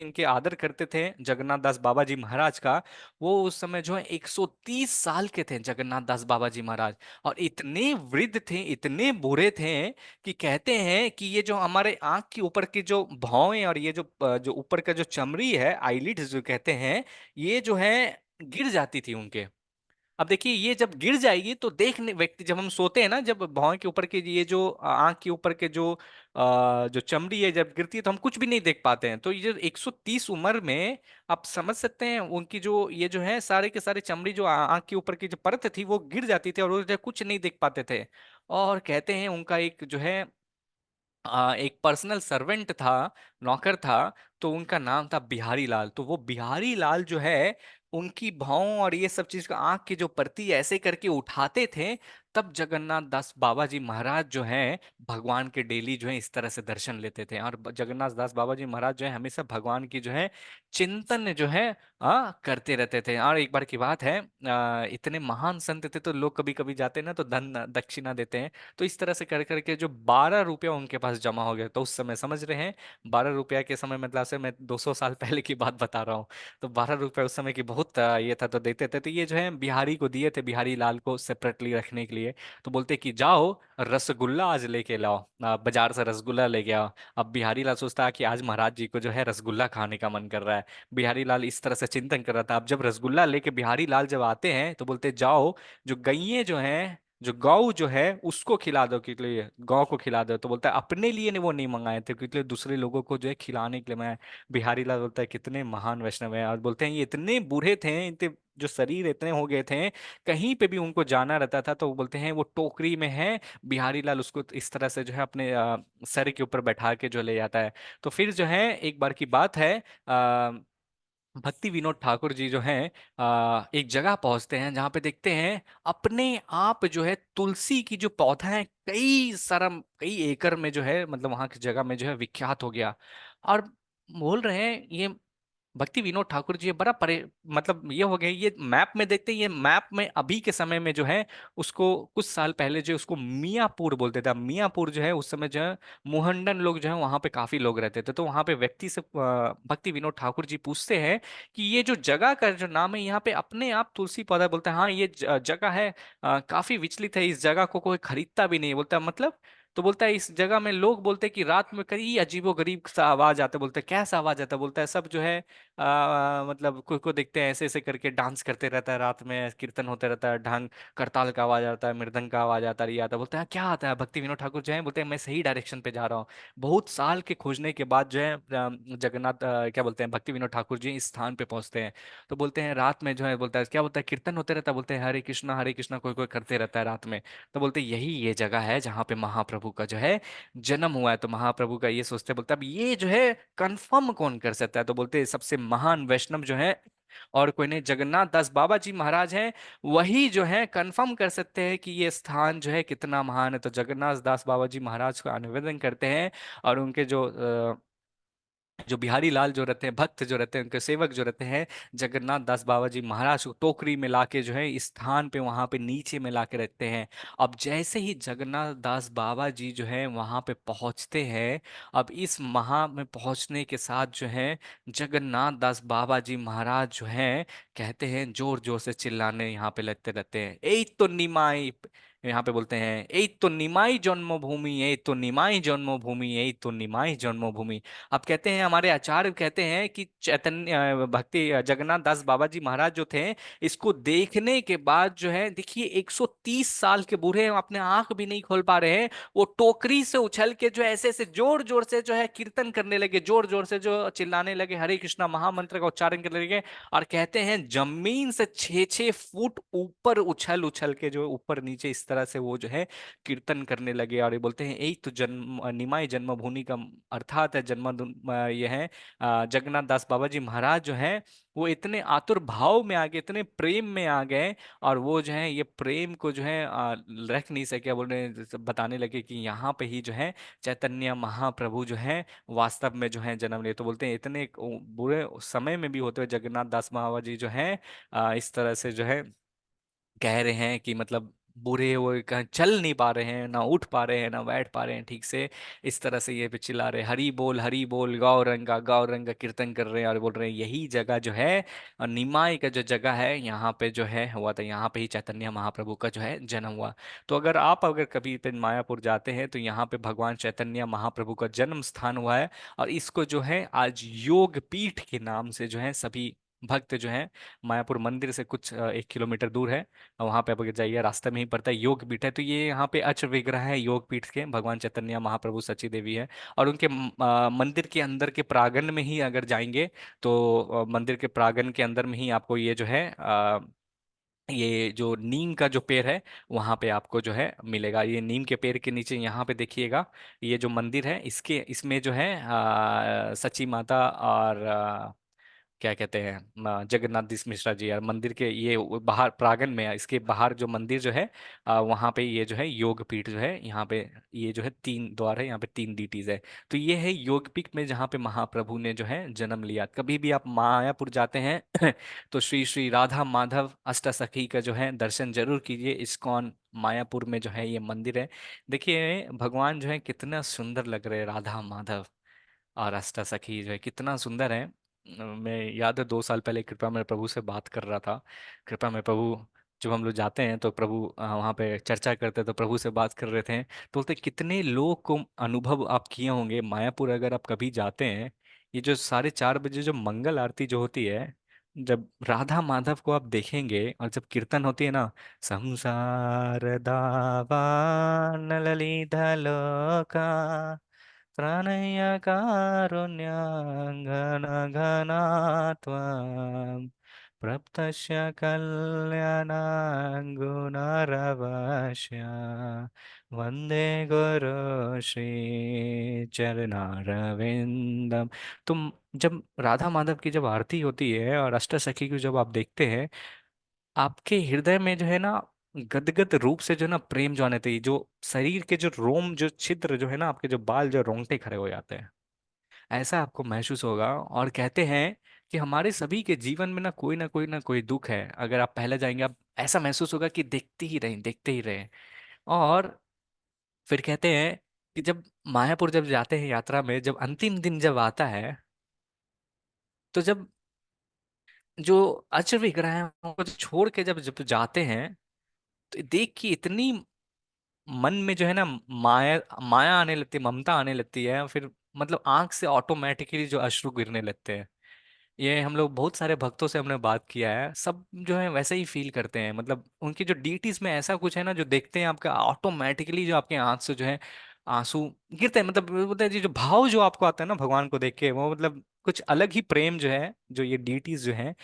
इनके आदर करते थे जगन्नाथ दास बाबा जी महाराज का। वो उस समय जो है 130 साल के थे जगन्नाथ दास बाबा जी महाराज, और इतने वृद्ध थे, इतने बुरे थे कि कहते हैं कि ये जो हमारे आंख के ऊपर की जो भौएं और ये जो ऊपर का जो चमड़ी है, आईलिड्स जो कहते हैं, ये जो है गिर जाती थी उनके। अब देखिए ये जब गिर जाएगी तो देखने व्यक्ति, जब हम सोते हैं ना, जब भौं के ऊपर के ये जो आंख के ऊपर के जो चमड़ी है जब गिरती है, तो हम कुछ भी नहीं देख पाते हैं। तो ये जो 130 उम्र में आप समझ सकते हैं उनकी जो ये जो है सारे के सारे चमड़ी जो आंख के ऊपर की जो परत थी वो गिर जाती थी, और वो जो कुछ नहीं देख पाते थे। और कहते हैं उनका एक जो है एक पर्सनल सर्वेंट था, नौकर था। तो उनका नाम था बिहारी लाल। तो वो बिहारी लाल जो है उनकी भौं और ये सब चीज का आंख की जो परती ऐसे करके उठाते थे। तब जगन्नाथ दास बाबा जी महाराज जो है भगवान के डेली जो है इस तरह से दर्शन लेते थे। और जगन्नाथ दास बाबा जी महाराज जो है हमेशा भगवान की जो है चिंतन जो है करते रहते थे। और एक बार की बात है, इतने महान संत थे तो लोग कभी कभी जाते हैं ना तो धन दक्षिणा देते हैं। तो इस तरह से कर करके जो 12 रुपया उनके पास जमा हो गया। तो उस समय समझ रहे हैं 12 रुपया के समय मतलब से मैं 200 साल पहले की बात बता रहा हूँ। तो 12 रुपया उस समय की बहुत ये था, तो देते थे। तो ये जो है बिहारी को दिए थे, बिहारी लाल को सेपरेटली रखने के लिए। तो बोलते कि जाओ रसगुल्ला आज लेके लाओ, बाजार से रसगुल्ला लेके आओ। अब बिहारी लाल सोचता है कि आज महाराज जी को जो है रसगुल्ला खाने का मन कर रहा है। बिहारी लाल इस तरह से चिंतन कर रहा था। अब जब रसगुल्ला लेके बिहारी लाल जब आते हैं तो बोलते जाओ जो गईये जो हैं, जो गौ जो है उसको खिला दो, क्योंकि गौ को खिला दो। तो बोलता है अपने लिए ने वो नहीं मंगाए थे, क्योंकि दूसरे लोगों को जो है खिलाने के लिए मैं। बिहारी लाल बोलता है कितने महान वैष्णव है। और बोलते हैं ये इतने बूढ़े थे, इनके जो शरीर इतने हो गए थे, कहीं पे भी उनको जाना रहता था तो वो बोलते हैं वो टोकरी में है। बिहारी लाल उसको इस तरह से जो है अपने सर के ऊपर बैठा के जो ले जाता है। तो फिर जो है एक बार की बात है, भक्ति विनोद ठाकुर जी जो हैं एक जगह पहुंचते हैं जहां पे देखते हैं अपने आप जो है तुलसी की जो पौधा है कई एकड़ में जो है, मतलब वहां की जगह में जो है विख्यात हो गया। और बोल रहे हैं ये भक्ति विनोद ठाकुर जी बड़ा परे, मतलब ये हो गया, ये मैप में देखते हैं, ये मैप में अभी के समय में जो है उसको कुछ साल पहले जो उसको मियापुर बोलते थे। अब मियापुर जो है उस समय जो है मुहंडन लोग जो है वहां पे काफी लोग रहते थे। तो वहां पे व्यक्ति से भक्ति विनोद ठाकुर जी पूछते हैं कि ये जो जगह का जो नाम है यहाँ पे अपने आप तुलसी पौधा, बोलते हैं हाँ ये जगह है, काफी विचलित है, इस जगह को कोई खरीदता भी नहीं है। बोलता है मतलब? तो बोलता है इस जगह में लोग बोलते हैं कि रात में कई अजीबो गरीब सा आवाज आता है। बोलते हैं कैसा आवाज आता है? बोलता है सब जो है मतलब कोई को देखते हैं ऐसे ऐसे करके डांस करते रहता है, रात में कीर्तन होते रहता है, ढंग करताल का आवाज आता है, मृदंग का आवाज आता है, ये आता है। बोलते हैं क्या आता है? भक्ति विनोद ठाकुर जो है बोलते हैं मैं सही डायरेक्शन पे जा रहा हूँ। बहुत साल के खोजने के बाद जो है जगन्नाथ क्या बोलते हैं भक्ति विनोद ठाकुर जी इस स्थान पे पहुंचते हैं। तो बोलते हैं रात में जो है, बोलता है क्या बोलता है, कीर्तन होते रहता है। बोलते हैं हरे कृष्णा कोई कोई करते रहता है रात में। तो बोलते हैं यही ये जगह है जहाँ पे महाप्रभु का जो है जन्म हुआ है। तो महाप्रभु का ये सोचते बोलते अब ये जो है कंफर्म कौन कर सकता है? तो बोलते हैं सबसे महान वैष्णव जो है और कोई नहीं, जगन्नाथ दास बाबा जी महाराज हैं, वही जो है कंफर्म कर सकते हैं कि ये स्थान जो है कितना महान है। तो जगन्नाथ दास बाबा जी महाराज को निवेदन करते हैं और उनके जो बिहारी लाल जो रहते हैं, भक्त जो रहते हैं, उनके सेवक जो रहते हैं, जगन्नाथ दास बाबा जी महाराज को टोकरी में लाके जो है इस स्थान पे वहां पे नीचे में लाके रखते हैं। अब जैसे ही जगन्नाथ दास बाबा जी जो है वहां पे पहुंचते हैं, अब इस महा में पहुंचने के साथ जो है जगन्नाथ दास बाबा जी महाराज जो है कहते हैं, जोर जोर से चिल्लाने यहाँ पे लगते रहते हैं, ए तो निमाई, यहाँ पे बोलते हैं ए तो निमाई जन्मभूमि, ए तो निमाई जन्मभूमि, ए तो निमाई जन्मभूमि। अब कहते हैं हमारे आचार्य कहते हैं कि चैतन्य भक्ति जगन्नाथ दास बाबा जी महाराज जो थे, इसको देखने के बाद जो है देखिए 130 साल के बूढ़े हैं, अपने आंख भी नहीं खोल पा रहे हैं, वो टोकरी से उछल के जो है ऐसे ऐसे जोर जोर से जो है कीर्तन करने लगे, जोर जोर से जो चिल्लाने लगे, हरे कृष्णा महामंत्र का उच्चारण करने लगे। और कहते हैं जमीन से 6-6 फुट ऊपर उछल उछल के जो ऊपर नीचे इस तरह से वो जो है कीर्तन करने लगे। और ये बोलते हैं यही तो जन्म निमाई जन्मभूमि का अर्थात है, ये है जगन्नाथ दास बाबा जी महाराज जो है वो इतने आतुर भाव में आ गए, इतने प्रेम में आ गए, और वो जो है ये प्रेम को जो है रख नहीं सके, बोल रहे बताने लगे कि यहाँ पे ही जो है चैतन्य महाप्रभु जो है वास्तव में जो है जन्म लिए। तो बोलते हैं इतने बुरे समय में भी होते हुए जगन्नाथ दास बाबा जी जो है इस तरह से जो है कह रहे हैं कि मतलब बूढ़े वो कहीं चल नहीं पा रहे हैं, ना उठ पा रहे हैं, ना बैठ पा रहे हैं ठीक से, इस तरह से ये पे चिल्ला रहे हरी बोल गौ रंगा कीर्तन कर रहे हैं। और बोल रहे हैं यही जगह जो है निमाई का जो जगह है यहाँ पे जो है हुआ था, यहाँ पे ही चैतन्य महाप्रभु का जो है जन्म हुआ। तो अगर कभी पे मायापुर जाते हैं तो यहाँ पे भगवान चैतन्य महाप्रभु का जन्म स्थान हुआ है। और इसको जो है आज योग पीठ के नाम से जो है सभी भक्त जो है, मायापुर मंदिर से कुछ 1 किलोमीटर दूर है, वहां पे आप अगर जाइए रास्ते में ही पड़ता है, योग पीठ है। तो ये यहाँ पे अच विग्रह है योग पीठ के, भगवान चैतन्य महाप्रभु सची देवी है। और उनके मंदिर के अंदर के प्रांगण में ही अगर जाएंगे तो मंदिर के प्रांगण के अंदर में ही आपको ये जो है ये जो नीम का जो पेड़ है वहां पे आपको जो है मिलेगा। ये नीम के पेड़ के नीचे यहाँ पे देखिएगा, ये जो मंदिर है इसके इसमें जो है सची माता और क्या कहते हैं जगन्नाथ मिश्रा जी यार मंदिर के ये बाहर प्रांगण में है, इसके बाहर जो मंदिर जो है वहाँ पे ये जो है योग पीठ जो है यहाँ पे, ये जो है 3 द्वार है, यहाँ पे 3 डीटीज है। तो ये है योग पीठ में जहाँ पे महाप्रभु ने जो है जन्म लिया। कभी भी आप मायापुर जाते हैं तो श्री श्री राधा माधव अष्टसखी का जो है दर्शन जरूर कीजिए। इस्कॉन मायापुर में जो है ये मंदिर है। देखिए भगवान जो है कितना सुंदर लग रहे हैं, राधा माधव और अष्टा सखी जो है कितना सुंदर है। मैं याद है 2 साल पहले कृपा में प्रभु से बात कर रहा था। कृपा में प्रभु जब हम लोग जाते हैं तो प्रभु वहाँ पे चर्चा करते हैं, तो प्रभु से बात कर रहे थे तो बोलते कितने लोग को अनुभव आप किए होंगे मायापुर अगर आप कभी जाते हैं। ये जो 4:30 बजे जो मंगल आरती जो होती है, जब राधा माधव को आप देखेंगे और जब कीर्तन होती है ना, संसार दावान ललित लोका प्रणय कारुण्यघनघनात्वं प्रप्तस्य कल्याणाङ्गुनरवश्य वंदे गुरु श्री चरणारविंदम। तुम जब राधा माधव की जब आरती होती है और अष्टसखी की जब आप देखते हैं, आपके हृदय में जो है ना गदगद रूप से जो है ना प्रेम जो आने चाहिए, जो शरीर के जो रोम जो छिद्र जो है ना, आपके जो बाल जो रोंगटे खड़े हो जाते हैं, ऐसा आपको महसूस होगा। और कहते हैं कि हमारे सभी के जीवन में ना कोई दुख है, अगर आप पहले जाएंगे आप ऐसा महसूस होगा कि देखते ही रहें देखते ही रहें। और फिर कहते हैं कि जब मायापुर जब जाते हैं यात्रा में, जब अंतिम दिन जब आता है, तो जब जो अच विग्रह हैं उनको छोड़ के जब जब जाते हैं, तो देख के इतनी मन में जो है ना माया माया आने लगती है, ममता आने लगती है, फिर मतलब आंख से ऑटोमेटिकली जो अश्रु गिरने लगते हैं। ये हम लोग बहुत सारे भक्तों से हमने बात किया है, सब जो है वैसे ही फील करते हैं, मतलब उनकी जो डीटीज में ऐसा कुछ है ना जो देखते हैं आपका ऑटोमेटिकली जो आपके आंख से जो है आंसू गिरते हैं। मतलब वो बोलते हैं जी, जो भाव जो आपको आता है ना भगवान को देख के, वो मतलब कुछ अलग ही प्रेम जो है, जो ये डीटीज जो हैं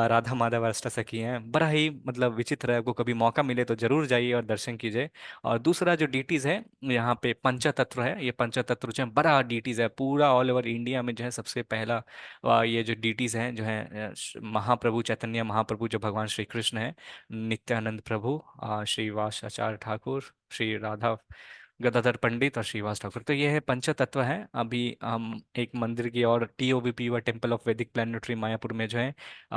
राधा माधव और अष्टसखी हैं, बड़ा ही मतलब विचित्र है। आपको कभी मौका मिले तो जरूर जाइए और दर्शन कीजिए। और दूसरा जो डीटीज है यहाँ पे पंचतत्व है, ये पंचतत्व जो है बड़ा डीटीज है, पूरा ऑल ओवर इंडिया में जो है सबसे पहला ये जो डीटीज हैं जो हैं महाप्रभु चैतन्य महाप्रभु जो भगवान श्री कृष्ण हैं, नित्यानंद प्रभु, श्रीवास आचार्य ठाकुर, श्री राधा गदाधर पंडित और श्रीवास ठाकुर, तो ये है पंचतत्व है। अभी हम एक मंदिर की और टीओवीपी व टेम्पल ऑफ वैदिक प्लेनेटरी मायापुर में जो है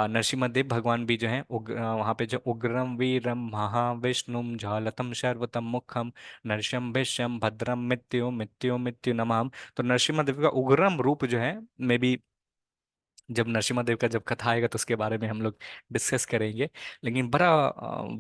नरसिम्हा देव भगवान भी जो है वहाँ पे जो उग्रम वीरम महाविष्णुम ज्वालतम शर्वतम मुखम नरसिंह विष्यम भद्रम मृत्यु मृत्यु मृत्यु नमाम। तो नरसिम्हा देव का उग्रम रूप जो है, मे बी जब नरसिम्हा देव का जब कथा आएगा तो उसके बारे में हम लोग डिस्कस करेंगे। लेकिन बड़ा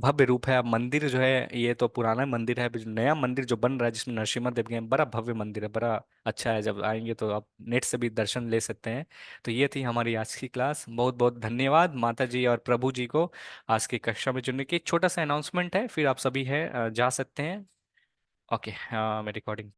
भव्य रूप है। अब मंदिर जो है ये तो पुराना मंदिर है, अभी जो नया मंदिर जो बन रहा है जिसमें नरसिम्हा देव के हैं, बड़ा भव्य मंदिर है, बड़ा अच्छा है। जब आएंगे तो आप नेट से भी दर्शन ले सकते हैं। तो ये थी हमारी आज की क्लास। बहुत बहुत धन्यवाद माता जी और प्रभु जी को आज की कक्षा में जुड़ने की। एक छोटा सा अनाउंसमेंट है, फिर आप सभी है जा सकते हैं। ओके, मैं रिकॉर्डिंग